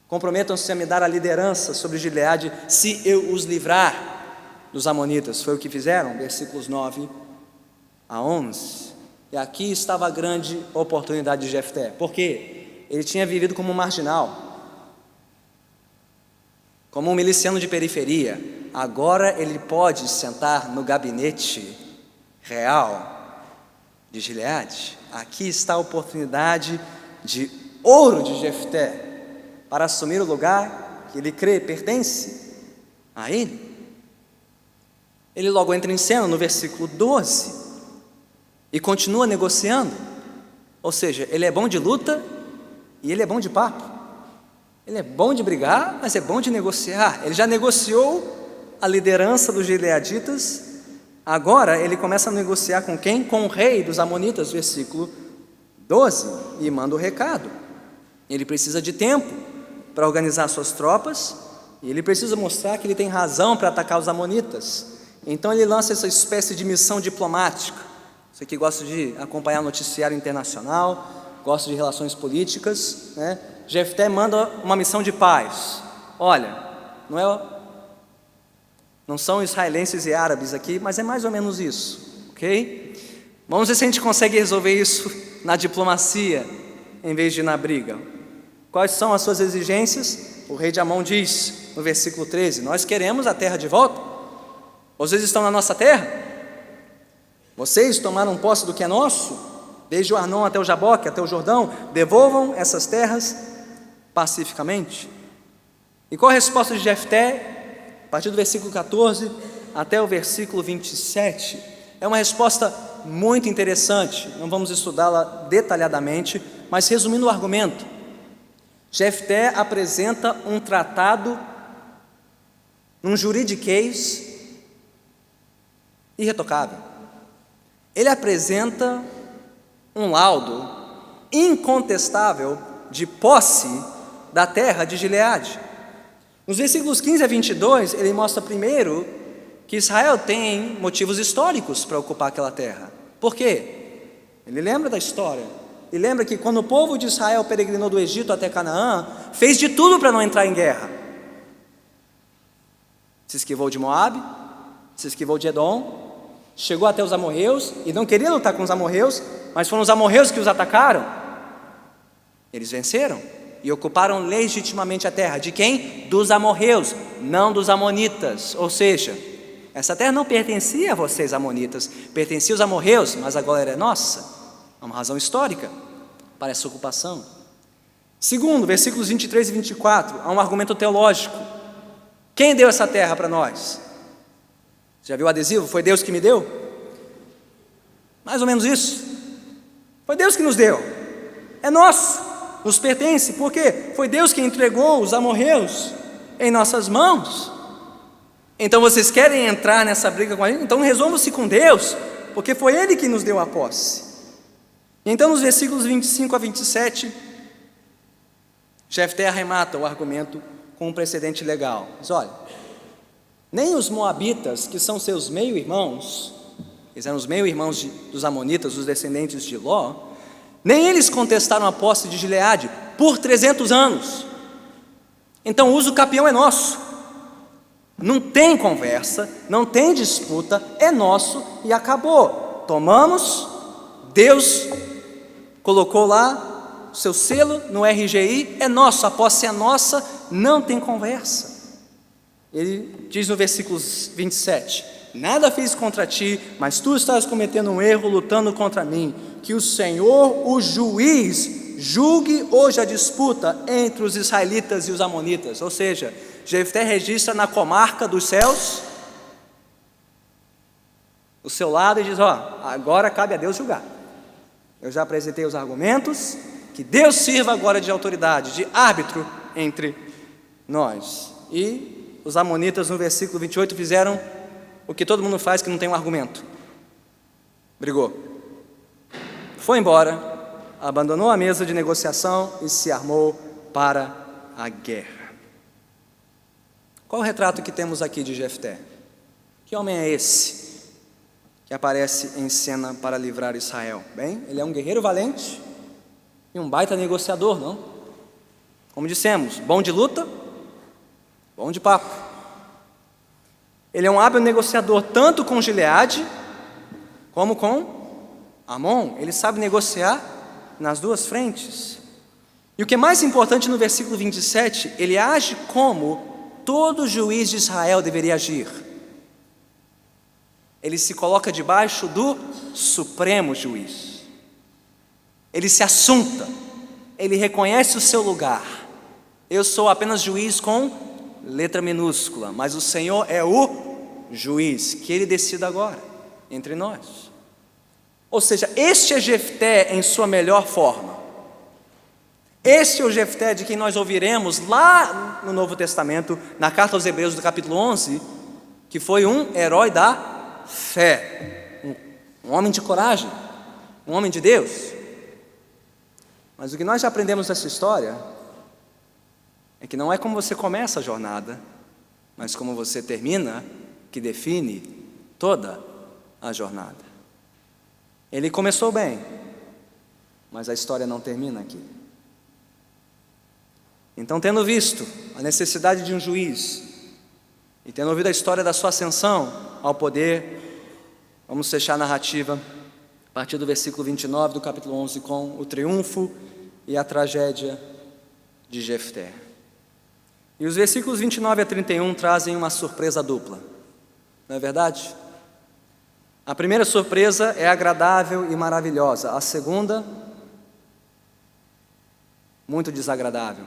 Comprometam-se a me dar a liderança sobre Gileade se eu os livrar dos amonitas. Foi o que fizeram, versículos 9 a 11. E aqui estava a grande oportunidade de Jefté. Por quê? Ele tinha vivido como um marginal, como um miliciano de periferia. Agora ele pode sentar no gabinete real de Gileade. Aqui está a oportunidade de ouro de Jefté para assumir o lugar que ele crê pertence a ele. Ele logo entra em cena no versículo 12 e continua negociando. Ou seja, ele é bom de luta e ele é bom de papo. Ele é bom de brigar, mas é bom de negociar. Ele já negociou a liderança dos gileaditas. Agora ele começa a negociar com quem? Com o rei dos amonitas, versículo 12, e manda o recado. Ele precisa de tempo para organizar suas tropas, e ele precisa mostrar que ele tem razão para atacar os amonitas. Então ele lança essa espécie de missão diplomática. Você que gosta de acompanhar o noticiário internacional, gosta de relações políticas, né? Jefté manda uma missão de paz. Olha, não são israelenses e árabes aqui, mas é mais ou menos isso, ok? Vamos ver se a gente consegue resolver isso na diplomacia, em vez de na briga. Quais são as suas exigências? O rei de Amon diz, no versículo 13, nós queremos a terra de volta. Vocês estão na nossa terra? Vocês tomaram posse do que é nosso? Desde o Arnon até o Jaboque, até o Jordão, devolvam essas terras pacificamente. E qual a resposta de Jefté? A partir do versículo 14 até o versículo 27, é uma resposta muito interessante. Não vamos estudá-la detalhadamente, mas resumindo o argumento, Jefté apresenta um tratado, um juridiquês irretocável. Ele apresenta um laudo incontestável de posse da terra de Gileade. Nos versículos 15 a 22, ele mostra primeiro que Israel tem motivos históricos para ocupar aquela terra. Por quê? Ele lembra da história. E lembra que quando o povo de Israel peregrinou do Egito até Canaã, fez de tudo para não entrar em guerra. Se esquivou de Moabe, se esquivou de Edom, chegou até os amorreus e não queria lutar com os amorreus, mas foram os amorreus que os atacaram. Eles venceram e ocuparam legitimamente a terra. De quem? Dos amorreus, não dos amonitas. Ou seja, essa terra não pertencia a vocês, amonitas, pertencia aos amorreus, mas agora é nossa. Há uma razão histórica para essa ocupação. Segundo, versículos 23 e 24, há um argumento teológico. Quem deu essa terra para nós? Já viu o adesivo? Foi Deus que me deu? Mais ou menos isso. Foi Deus que nos deu. É nosso, nos pertence. Por quê? Foi Deus que entregou os amorreus em nossas mãos. Então vocês querem entrar nessa briga com a gente? Então resolvam-se com Deus, porque foi Ele que nos deu a posse. Então nos versículos 25 a 27, Jefté arremata o argumento com um precedente legal. Diz: olha, nem os moabitas, que são seus meio-irmãos, eles eram os meio-irmãos dos amonitas, os descendentes de Ló, nem eles contestaram a posse de Gileade por 300 anos. Então o uso capião é nosso. Não tem conversa, não tem disputa, é nosso e acabou. Tomamos, Deus colocou lá o seu selo no RGI, é nosso, a posse é nossa, não tem conversa. Ele diz no versículo 27, nada fiz contra ti, mas tu estás cometendo um erro lutando contra mim, que o Senhor, o juiz, julgue hoje a disputa entre os israelitas e os amonitas. Ou seja, Jefté registra na comarca dos céus o seu lado e diz: ó, agora cabe a Deus julgar. Eu já apresentei os argumentos, que Deus sirva agora de autoridade, de árbitro entre nós. E os amonitas no versículo 28 fizeram o que todo mundo faz que não tem um argumento: brigou, foi embora, abandonou a mesa de negociação e se armou para a guerra. Qual o retrato que temos aqui de Jefté? Que homem é esse que aparece em cena para livrar Israel? Bem, ele é um guerreiro valente e um baita negociador, não? Como dissemos, bom de luta, bom de papo. Ele é um hábil negociador tanto com Gileade como com Amon. Ele sabe negociar nas duas frentes. E o que é mais importante, no versículo 27, ele age como todo juiz de Israel deveria agir. Ele se coloca debaixo do supremo juiz. Ele se assunta, ele reconhece o seu lugar. Eu sou apenas juiz com letra minúscula, mas o Senhor é o juiz, que Ele decida agora entre nós. Ou seja, este é Jefté em sua melhor forma. Este é o Jefté de quem nós ouviremos lá no Novo Testamento, na carta aos Hebreus do capítulo 11, que foi um herói da fé, um homem de coragem, um homem de Deus. Mas o que nós já aprendemos nessa história é que não é como você começa a jornada, mas como você termina, que define toda a jornada. Ele começou bem, mas a história não termina aqui. Então, tendo visto a necessidade de um juiz e tendo ouvido a história da sua ascensão ao poder, vamos fechar a narrativa a partir do versículo 29 do capítulo 11 com o triunfo e a tragédia de Jefté. E os versículos 29 a 31 trazem uma surpresa dupla, não é verdade? A primeira surpresa é agradável e maravilhosa, a segunda, muito desagradável,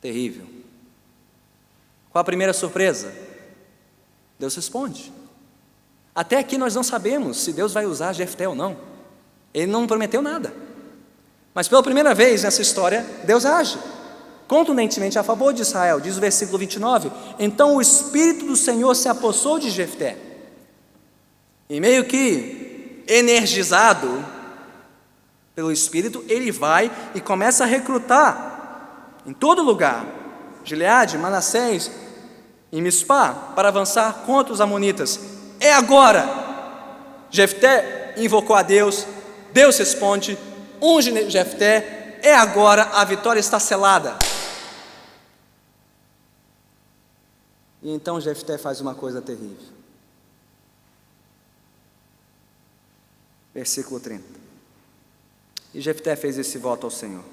terrível. Qual a primeira surpresa? Deus responde. Até aqui nós não sabemos se Deus vai usar Jefté ou não. Ele não prometeu nada. Mas pela primeira vez nessa história, Deus age contundentemente a favor de Israel. Diz o versículo 29, então o Espírito do Senhor se apossou de Jefté. E meio que energizado pelo Espírito, ele vai e começa a recrutar em todo lugar, Gileade, Manassés e Mispá, para avançar contra os amonitas. É agora! Jefté invocou a Deus, Deus responde, unge Jefté, é agora, a vitória está selada. E então Jefté faz uma coisa terrível. versículo 30. E Jefté fez esse voto ao Senhor: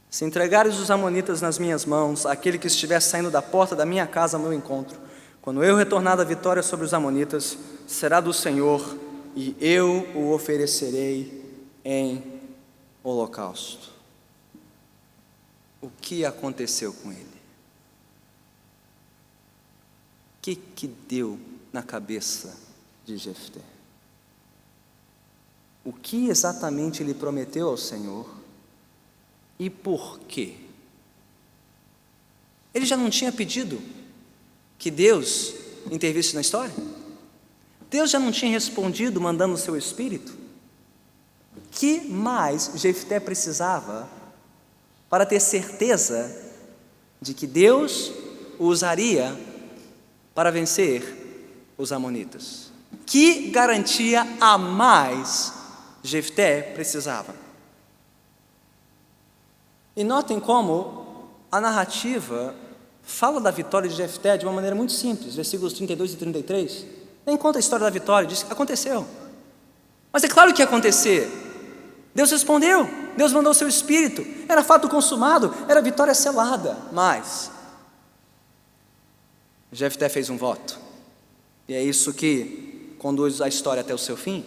se entregares os amonitas nas minhas mãos, aquele que estiver saindo da porta da minha casa ao meu encontro, quando eu retornar da vitória sobre os amonitas, será do Senhor, e eu o oferecerei em holocausto. O que aconteceu com ele? O que deu na cabeça de Jefté? O que exatamente ele prometeu ao Senhor e por quê? Ele já não tinha pedido que Deus intervisse na história? Deus já não tinha respondido mandando o seu espírito? O que mais Jefté precisava para ter certeza de que Deus o usaria para vencer os amonitas? Que garantia a mais Jefté precisava? E notem como a narrativa fala da vitória de Jefté de uma maneira muito simples. Versículos 32 e 33 nem conta a história da vitória, diz que aconteceu. Mas é claro que ia acontecer. Deus respondeu, Deus mandou o seu espírito, era fato consumado, era vitória selada. Mas Jefté fez um voto, e é isso que conduz a história até o seu fim.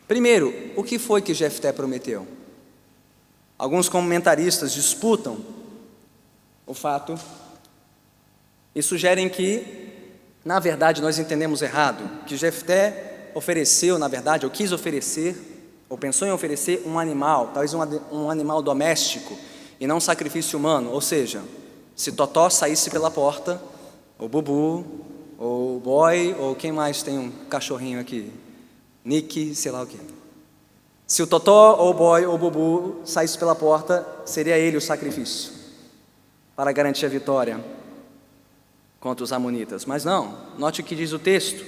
Primeiro, o que foi que Jefté prometeu? Alguns comentaristas disputam o fato e sugerem que, na verdade, nós entendemos errado, que Jefté ofereceu, na verdade, ou quis oferecer, ou pensou em oferecer um animal, talvez um animal doméstico, e não um sacrifício humano. Ou seja, se Totó saísse pela porta, ou Bubu, ou Boy, ou quem mais tem um cachorrinho aqui? Nick, sei lá o quê. Se o Totó, ou Boy, ou Bubu saísse pela porta, seria ele o sacrifício, para garantir a vitória contra os amonitas. Mas não, note o que diz o texto: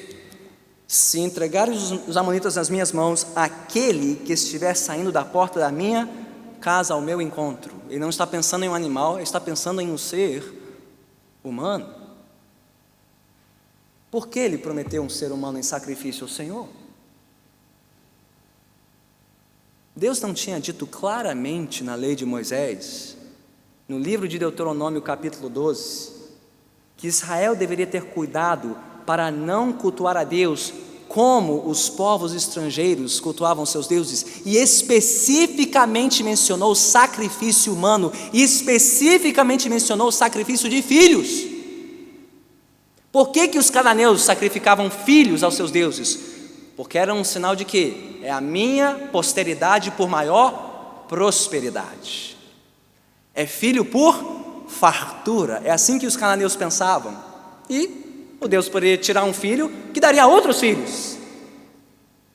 se entregares os amonitas nas minhas mãos, aquele que estiver saindo da porta da minha casa ao meu encontro. Ele não está pensando em um animal, ele está pensando em um ser humano. Por que ele prometeu um ser humano em sacrifício ao Senhor? Deus não tinha dito claramente na lei de Moisés, no livro de Deuteronômio capítulo 12, que Israel deveria ter cuidado para não cultuar a Deus como os povos estrangeiros cultuavam seus deuses, e especificamente mencionou o sacrifício humano, e especificamente mencionou o sacrifício de filhos. Por que os cananeus sacrificavam filhos aos seus deuses? Porque era um sinal de que é a minha posteridade por maior prosperidade. É filho por fartura. É assim que os cananeus pensavam. E o Deus poderia tirar um filho que daria outros filhos,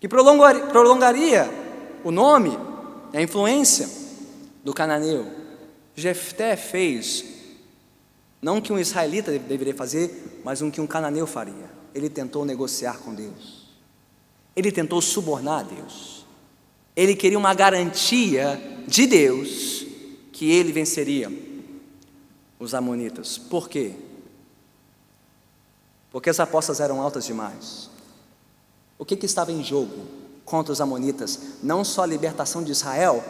que prolongaria o nome, a influência do cananeu. Jefté fez não o que um israelita deveria fazer, mas o que um cananeu faria. Ele tentou negociar com Deus. Ele tentou subornar a Deus. Ele queria uma garantia de Deus que ele venceria os amonitas. Por quê? Porque as apostas eram altas demais. O que estava em jogo contra os amonitas? Não só a libertação de Israel,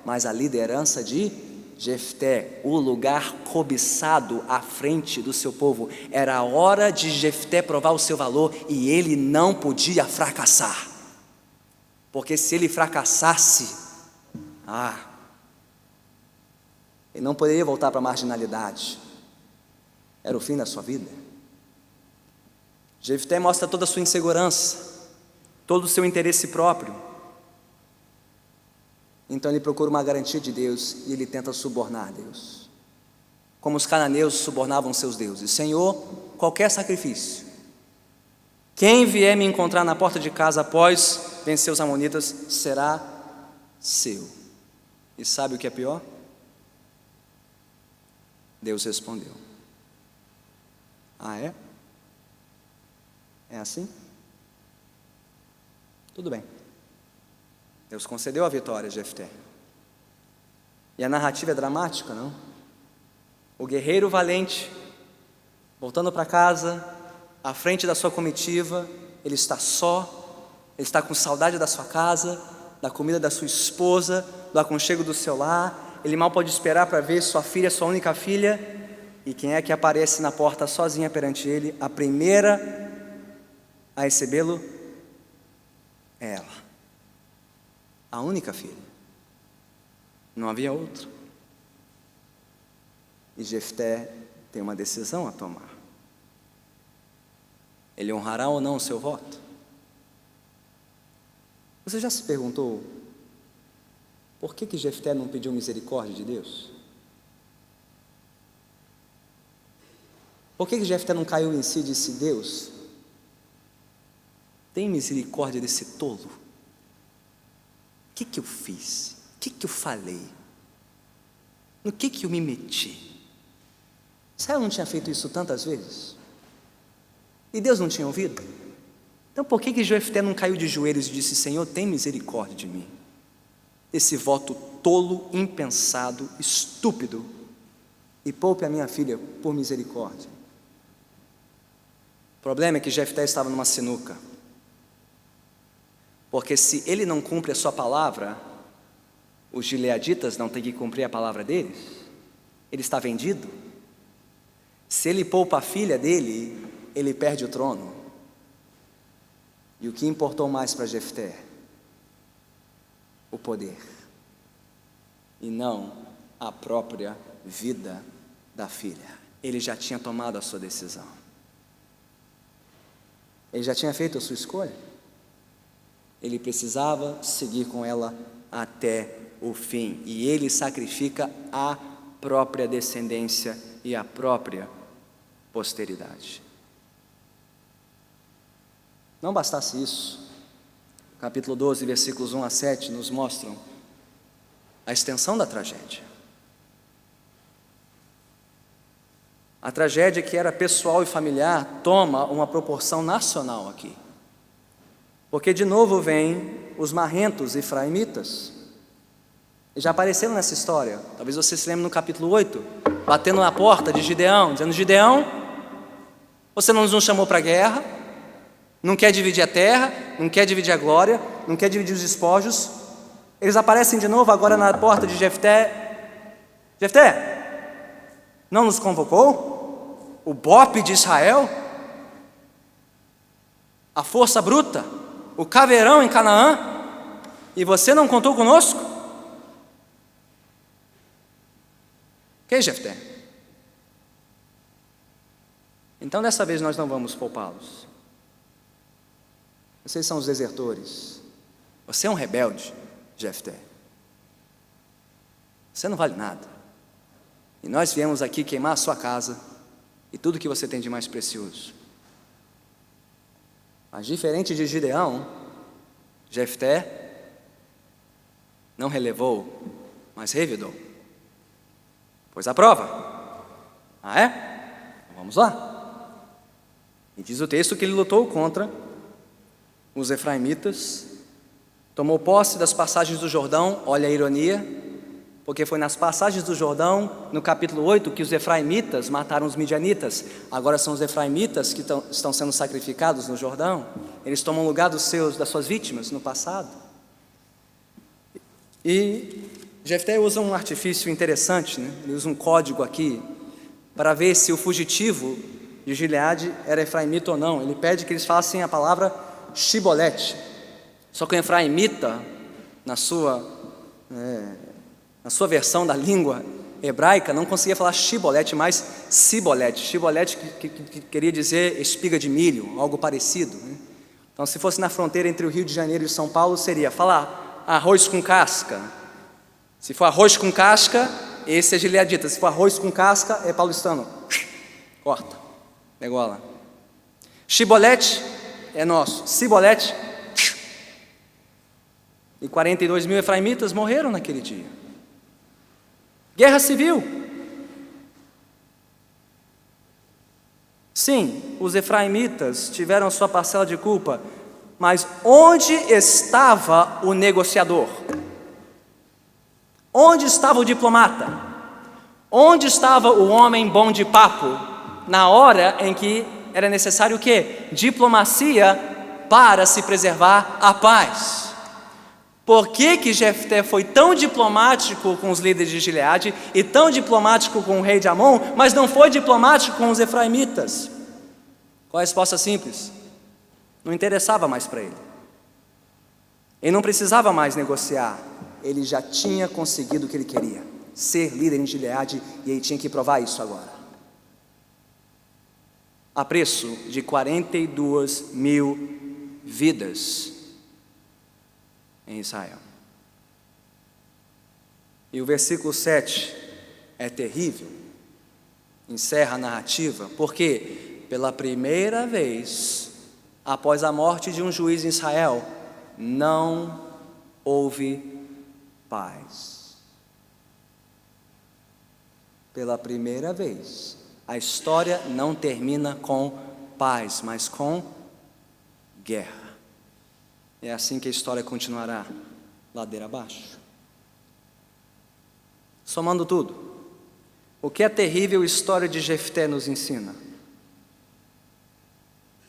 mas a liderança de Jefté, o lugar cobiçado à frente do seu povo. Era a hora de Jefté provar o seu valor, e ele não podia fracassar, porque se ele fracassasse, ele não poderia voltar para a marginalidade, era o fim da sua vida. Jefté mostra toda a sua insegurança, todo o seu interesse próprio. Então ele procura uma garantia de Deus e ele tenta subornar Deus, como os cananeus subornavam seus deuses. Senhor, qualquer sacrifício, quem vier me encontrar na porta de casa após vencer os amonitas, será seu. E sabe o que é pior? Deus respondeu: é? É assim? Tudo bem. Deus concedeu a vitória a Jefté. E a narrativa é dramática, não? O guerreiro valente, voltando para casa, à frente da sua comitiva, ele está só, Ele está com saudade da sua casa, da comida da sua esposa, do aconchego do seu lar. Ele mal pode esperar para ver sua filha, sua única filha. E quem é que aparece na porta sozinha perante ele? A primeira a recebê-lo é ela, a única filha. Não havia outra. E Jefté tem uma decisão a tomar. Ele honrará ou não o seu voto? Você já se perguntou por que Jefté não pediu misericórdia de Deus? Por que Jefté não caiu em si e disse: Deus, tem misericórdia desse tolo? O que eu fiz? O que eu falei? No que eu me meti? Israel não tinha feito isso tantas vezes? E Deus não tinha ouvido? Então por que Jefté não caiu de joelhos e disse: Senhor, tem misericórdia de mim? Esse voto tolo, impensado, estúpido, e poupe a minha filha por misericórdia. O problema é que Jefté estava numa sinuca, porque se ele não cumpre a sua palavra, os gileaditas não têm que cumprir a palavra deles. Ele está vendido. Se ele poupa a filha dele, ele perde o trono. E o que importou mais para Jefté? O poder, e não a própria vida da filha. Ele já tinha tomado a sua decisão. Ele já tinha feito a sua escolha. Ele precisava seguir com ela até o fim. E ele sacrifica a própria descendência e a própria posteridade. Não bastasse isso, capítulo 12, versículos 1 a 7 nos mostram a extensão da tragédia. A tragédia que era pessoal e familiar toma uma proporção nacional aqui. Porque de novo vêm os marrentos efraimitas. E já apareceram nessa história. Talvez você se lembre no capítulo 8, batendo na porta de Gideão, dizendo: Gideão, você não nos chamou para a guerra, não quer dividir a terra, não quer dividir a glória, não quer dividir os despojos. Eles aparecem de novo agora na porta de Jefté. Jefté, não nos convocou? O bope de Israel? A força bruta? O caveirão em Canaã? E você não contou conosco? Que Jefté? Então dessa vez nós não vamos poupá-los. Vocês são os desertores. Você é um rebelde, Jefté. Você não vale nada. E nós viemos aqui queimar a sua casa e tudo que você tem de mais precioso. Mas diferente de Gideão, Jefté não relevou, mas revidou. Pois a prova. Ah é? Vamos lá. E diz o texto que ele lutou contra os efraimitas, tomou posse das passagens do Jordão. Olha a ironia, porque foi nas passagens do Jordão, no capítulo 8, que os efraimitas mataram os midianitas. Agora são os efraimitas que estão sendo sacrificados no Jordão. Eles tomam lugar das suas vítimas no passado. E Jefté usa um artifício interessante, né? Ele usa um código aqui para ver se o fugitivo de Gileade era efraimita ou não. Ele pede que eles façam a palavra Shibolete. Só que o efraimita, na sua versão da língua hebraica, não conseguia falar Shibolete, mas Sibolete. Shibolete que queria dizer espiga de milho, algo parecido, né? Então, se fosse na fronteira entre o Rio de Janeiro e São Paulo, seria falar arroz com casca. Se for arroz com casca, esse é gileadita. Se for arroz com casca, é paulistano. Corta, degola. Shibolete é nosso. Sibolete. E 42 mil efraimitas morreram naquele dia. Guerra civil. Sim, os efraimitas tiveram sua parcela de culpa, mas onde estava o negociador? Onde estava o diplomata? Onde estava o homem bom de papo na hora em que era necessário o quê? Diplomacia para se preservar a paz. Por que Jefté foi tão diplomático com os líderes de Gileade e tão diplomático com o rei de Amon, mas não foi diplomático com os efraimitas? Qual a resposta simples? Não interessava mais para ele. Ele não precisava mais negociar. Ele já tinha conseguido o que ele queria, ser líder em Gileade, e ele tinha que provar isso agora. A preço de 42.000 vidas em Israel. E o versículo 7 é terrível, encerra a narrativa, porque pela primeira vez, após a morte de um juiz em Israel, não houve paz. Pela primeira vez, a história não termina com paz, mas com guerra. É assim que a história continuará, ladeira abaixo. Somando tudo, o que a terrível história de Jefté nos ensina?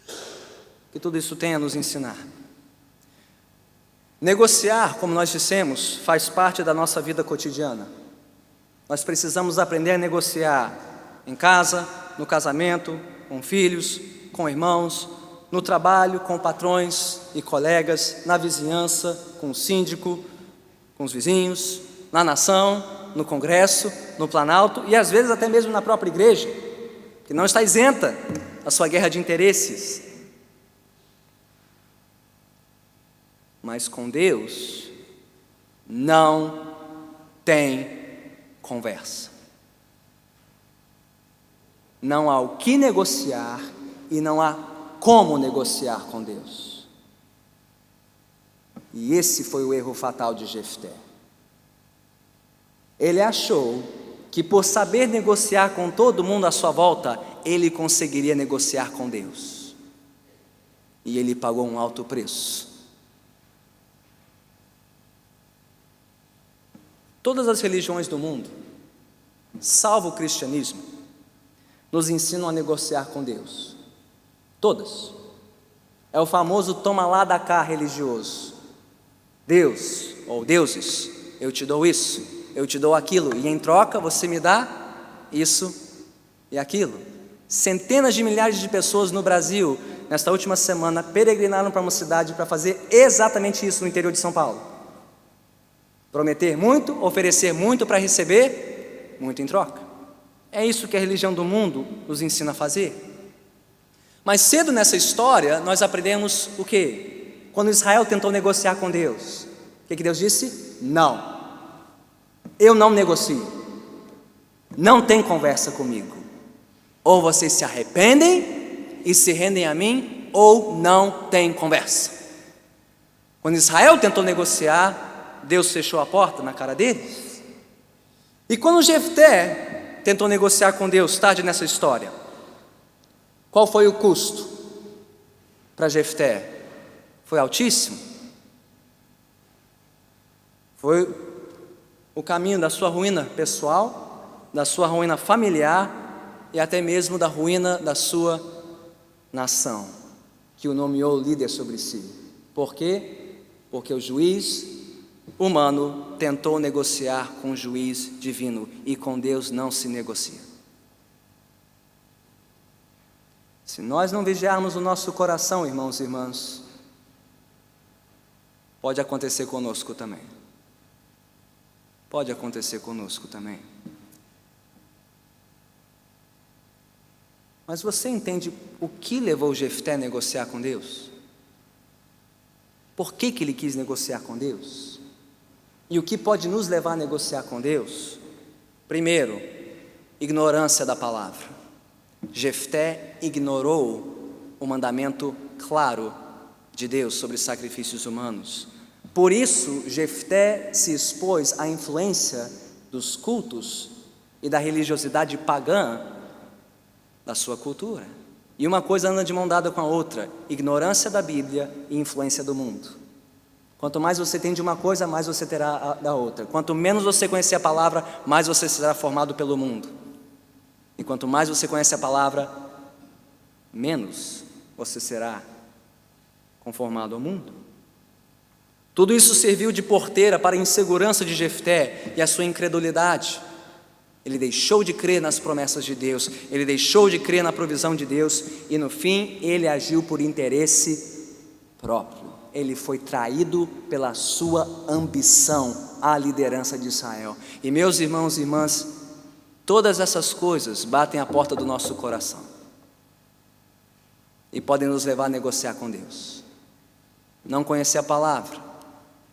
O que tudo isso tem a nos ensinar? Negociar, como nós dissemos, faz parte da nossa vida cotidiana. Nós precisamos aprender a negociar em casa, no casamento, com filhos, com irmãos, no trabalho, com patrões e colegas, na vizinhança, com o síndico, com os vizinhos, na nação, no Congresso, no Planalto e às vezes até mesmo na própria igreja, que não está isenta da sua guerra de interesses. Mas com Deus não tem conversa. Não há o que negociar e não há como negociar com Deus. E esse foi o erro fatal de Jefté. Ele achou que por saber negociar com todo mundo à sua volta, ele conseguiria negociar com Deus. E ele pagou um alto preço. Todas as religiões do mundo, salvo o cristianismo, nos ensinam a negociar com Deus. Todas. É o famoso toma lá da cá religioso. Deus, ou deuses, eu te dou isso, eu te dou aquilo, e em troca você me dá isso e aquilo. Centenas de milhares de pessoas no Brasil, nesta última semana, peregrinaram para uma cidade para fazer exatamente isso no interior de São Paulo. Prometer muito, oferecer muito para receber muito em troca. É isso que a religião do mundo nos ensina a fazer. Mas cedo nessa história, nós aprendemos o quê? Quando Israel tentou negociar com Deus, o que Deus disse? Não, eu não negocio, não tem conversa comigo. Ou vocês se arrependem e se rendem a mim, ou não tem conversa. Quando Israel tentou negociar, Deus fechou a porta na cara deles. E quando Jefté tentou negociar com Deus, tarde nessa história, qual foi o custo para Jefté? Foi altíssimo. Foi o caminho da sua ruína pessoal, da sua ruína familiar e até mesmo da ruína da sua nação, que o nomeou líder sobre si. Por quê? Porque o juiz humano tentou negociar com o juiz divino, e com Deus não se negocia. Se nós não vigiarmos o nosso coração, irmãos e irmãs, pode acontecer conosco também. Pode acontecer conosco também. Mas você entende o que levou Jefté a negociar com Deus? Por que ele quis negociar com Deus? E o que pode nos levar a negociar com Deus? Primeiro, ignorância da palavra. Jefté ignorou o mandamento claro de Deus sobre sacrifícios humanos. Por isso, Jefté se expôs à influência dos cultos e da religiosidade pagã da sua cultura. E uma coisa anda de mão dada com a outra: ignorância da Bíblia e influência do mundo. Quanto mais você tem de uma coisa, mais você terá da outra. Quanto menos você conhecer a palavra, mais você será formado pelo mundo. E quanto mais você conhece a palavra, menos você será conformado ao mundo. Tudo isso serviu de porteira para a insegurança de Jefté e a sua incredulidade. Ele deixou de crer nas promessas de Deus, ele deixou de crer na provisão de Deus e no fim ele agiu por interesse próprio. Ele foi traído pela sua ambição à liderança de Israel. E meus irmãos e irmãs, todas essas coisas batem à porta do nosso coração e podem nos levar a negociar com Deus. Não conhecer a palavra,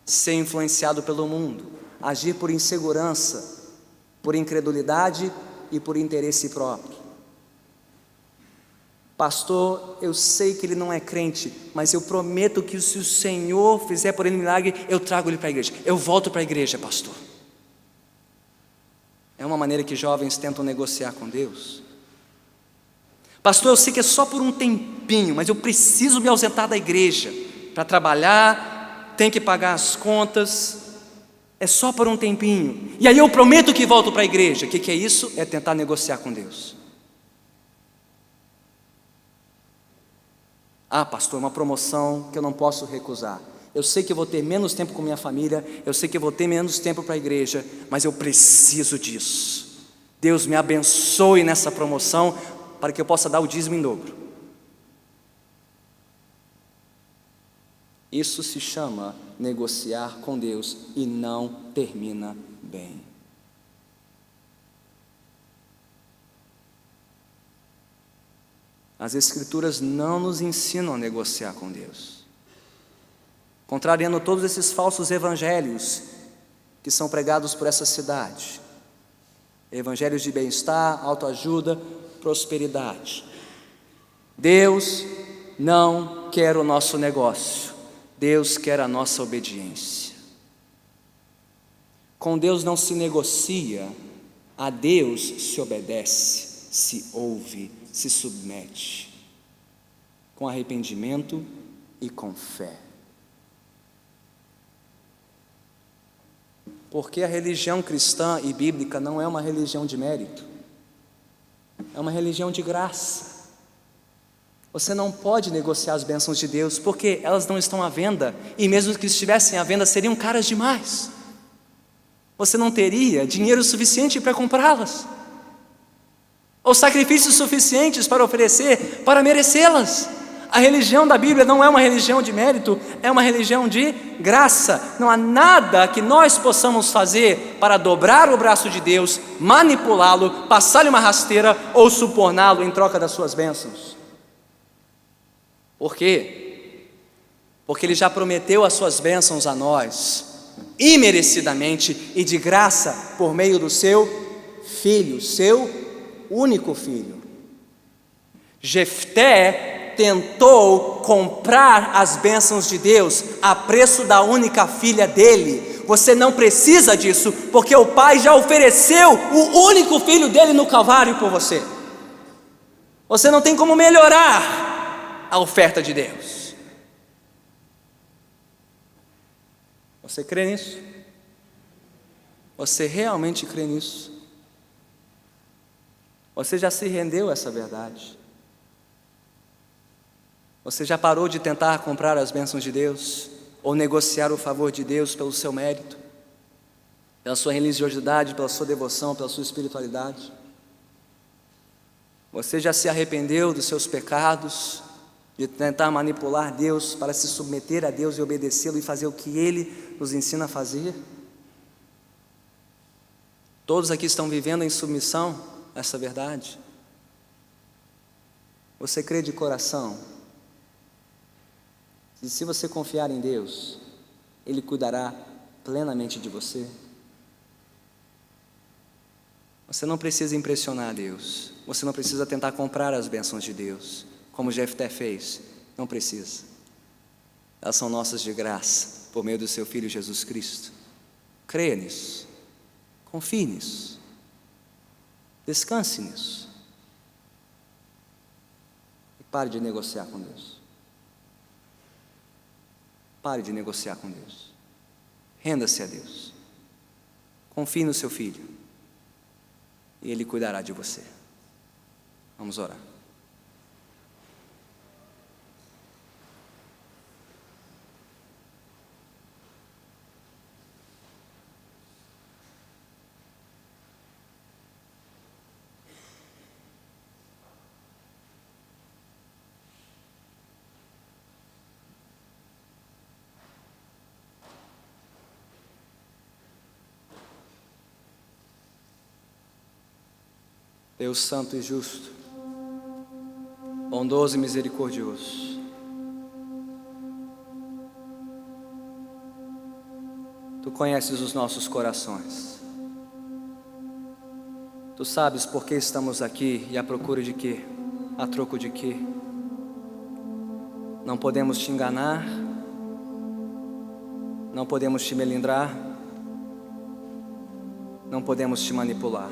ser influenciado pelo mundo, agir por insegurança, por incredulidade e por interesse próprio. Pastor, eu sei que ele não é crente, mas eu prometo que se o Senhor fizer por ele um milagre, eu trago ele para a igreja. Eu volto para a igreja, pastor. É uma maneira que jovens tentam negociar com Deus. Pastor, eu sei que é só por um tempinho, mas eu preciso me ausentar da igreja para trabalhar, tenho que pagar as contas. É só por um tempinho. E aí eu prometo que volto para a igreja. O que é isso? É tentar negociar com Deus. Ah, pastor, é uma promoção que eu não posso recusar. Eu sei que eu vou ter menos tempo com minha família, eu sei que eu vou ter menos tempo para a igreja, mas eu preciso disso. Deus me abençoe nessa promoção para que eu possa dar o dízimo em dobro. Isso se chama negociar com Deus e não termina bem. As Escrituras não nos ensinam a negociar com Deus, contrariando todos esses falsos evangelhos que são pregados por essa cidade. Evangelhos de bem-estar, autoajuda, prosperidade. Deus não quer o nosso negócio, Deus quer a nossa obediência. Com Deus não se negocia, a Deus se obedece, se ouve, se submete, com arrependimento e com fé. Porque a religião cristã e bíblica não é uma religião de mérito, é uma religião de graça. Você não pode negociar as bênçãos de Deus, porque elas não estão à venda, e mesmo que estivessem à venda, seriam caras demais. Você não teria dinheiro suficiente para comprá-las, ou sacrifícios suficientes para oferecer, para merecê-las. A religião da Bíblia não é uma religião de mérito, é uma religião de graça. Não há nada que nós possamos fazer para dobrar o braço de Deus, manipulá-lo, passar-lhe uma rasteira ou suborná-lo em troca das suas bênçãos. Por quê? Porque Ele já prometeu as suas bênçãos a nós, imerecidamente e de graça, por meio do seu Filho, seu único filho. Jefté tentou comprar as bênçãos de Deus a preço da única filha dele. Você não precisa disso, porque o Pai já ofereceu o único filho dele no Calvário por você. Você não tem como melhorar a oferta de Deus. Você crê nisso? Você realmente crê nisso? Você já se rendeu a essa verdade? Você já parou de tentar comprar as bênçãos de Deus, ou negociar o favor de Deus pelo seu mérito, pela sua religiosidade, pela sua devoção, pela sua espiritualidade? Você já se arrependeu dos seus pecados, de tentar manipular Deus para se submeter a Deus e obedecê-lo e fazer o que Ele nos ensina a fazer? Todos aqui estão vivendo em submissão a essa verdade? Você crê de coração? E se você confiar em Deus, Ele cuidará plenamente de você? Você não precisa impressionar Deus, você não precisa tentar comprar as bênçãos de Deus, como Jefté fez, não precisa. Elas são nossas de graça, por meio do seu Filho Jesus Cristo. Creia nisso, confie nisso, descanse nisso, e pare de negociar com Deus. Pare de negociar com Deus, renda-se a Deus, confie no seu Filho, e Ele cuidará de você. Vamos orar. Deus santo e justo, bondoso e misericordioso, Tu conheces os nossos corações. Tu sabes por que estamos aqui e à procura de quê? A troco de quê? Não podemos te enganar, não podemos te melindrar, não podemos te manipular.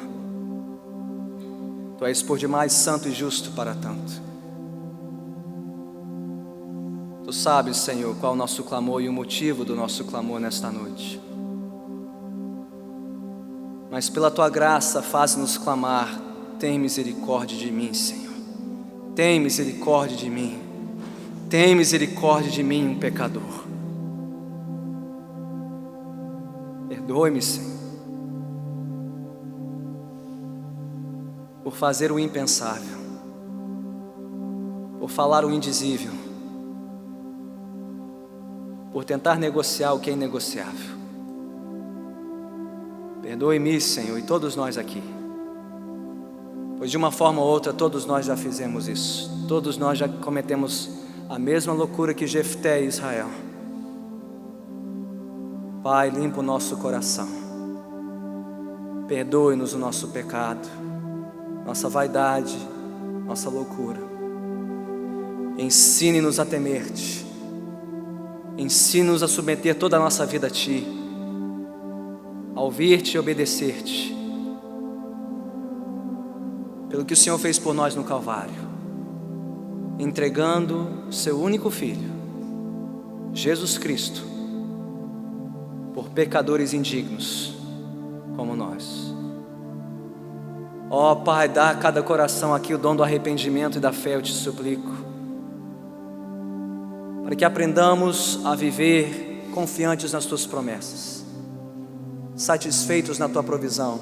Tu és por demais santo e justo para tanto. Tu sabes, Senhor, qual é o nosso clamor e o motivo do nosso clamor nesta noite. Mas pela Tua graça, faz-nos clamar: tem misericórdia de mim, Senhor. Tem misericórdia de mim. Tem misericórdia de mim, um pecador. Perdoe-me, Senhor, por fazer o impensável, por falar o indizível, por tentar negociar o que é inegociável. Perdoe-me, Senhor, e todos nós aqui, pois de uma forma ou outra todos nós já fizemos isso. Todos nós já cometemos a mesma loucura que Jefté e Israel. Pai, limpa o nosso coração. Perdoe-nos o nosso pecado, nossa vaidade, nossa loucura. Ensine-nos a temer-te. Ensine-nos a submeter toda a nossa vida a Ti, a ouvir-te e obedecer-te, pelo que o Senhor fez por nós no Calvário, entregando Seu único Filho, Jesus Cristo, por pecadores indignos como nós. Ó Pai, dá a cada coração aqui o dom do arrependimento e da fé, eu te suplico, para que aprendamos a viver confiantes nas Tuas promessas, satisfeitos na Tua provisão,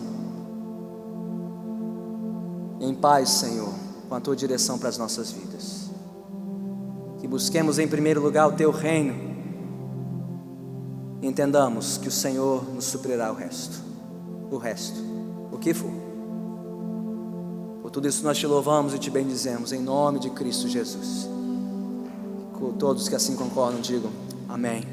em paz, Senhor, com a Tua direção para as nossas vidas. Que busquemos em primeiro lugar o Teu reino e entendamos que o Senhor nos suprirá o resto, o que for. Por tudo isso nós Te louvamos e Te bendizemos, em nome de Cristo Jesus. Todos que assim concordam digam amém.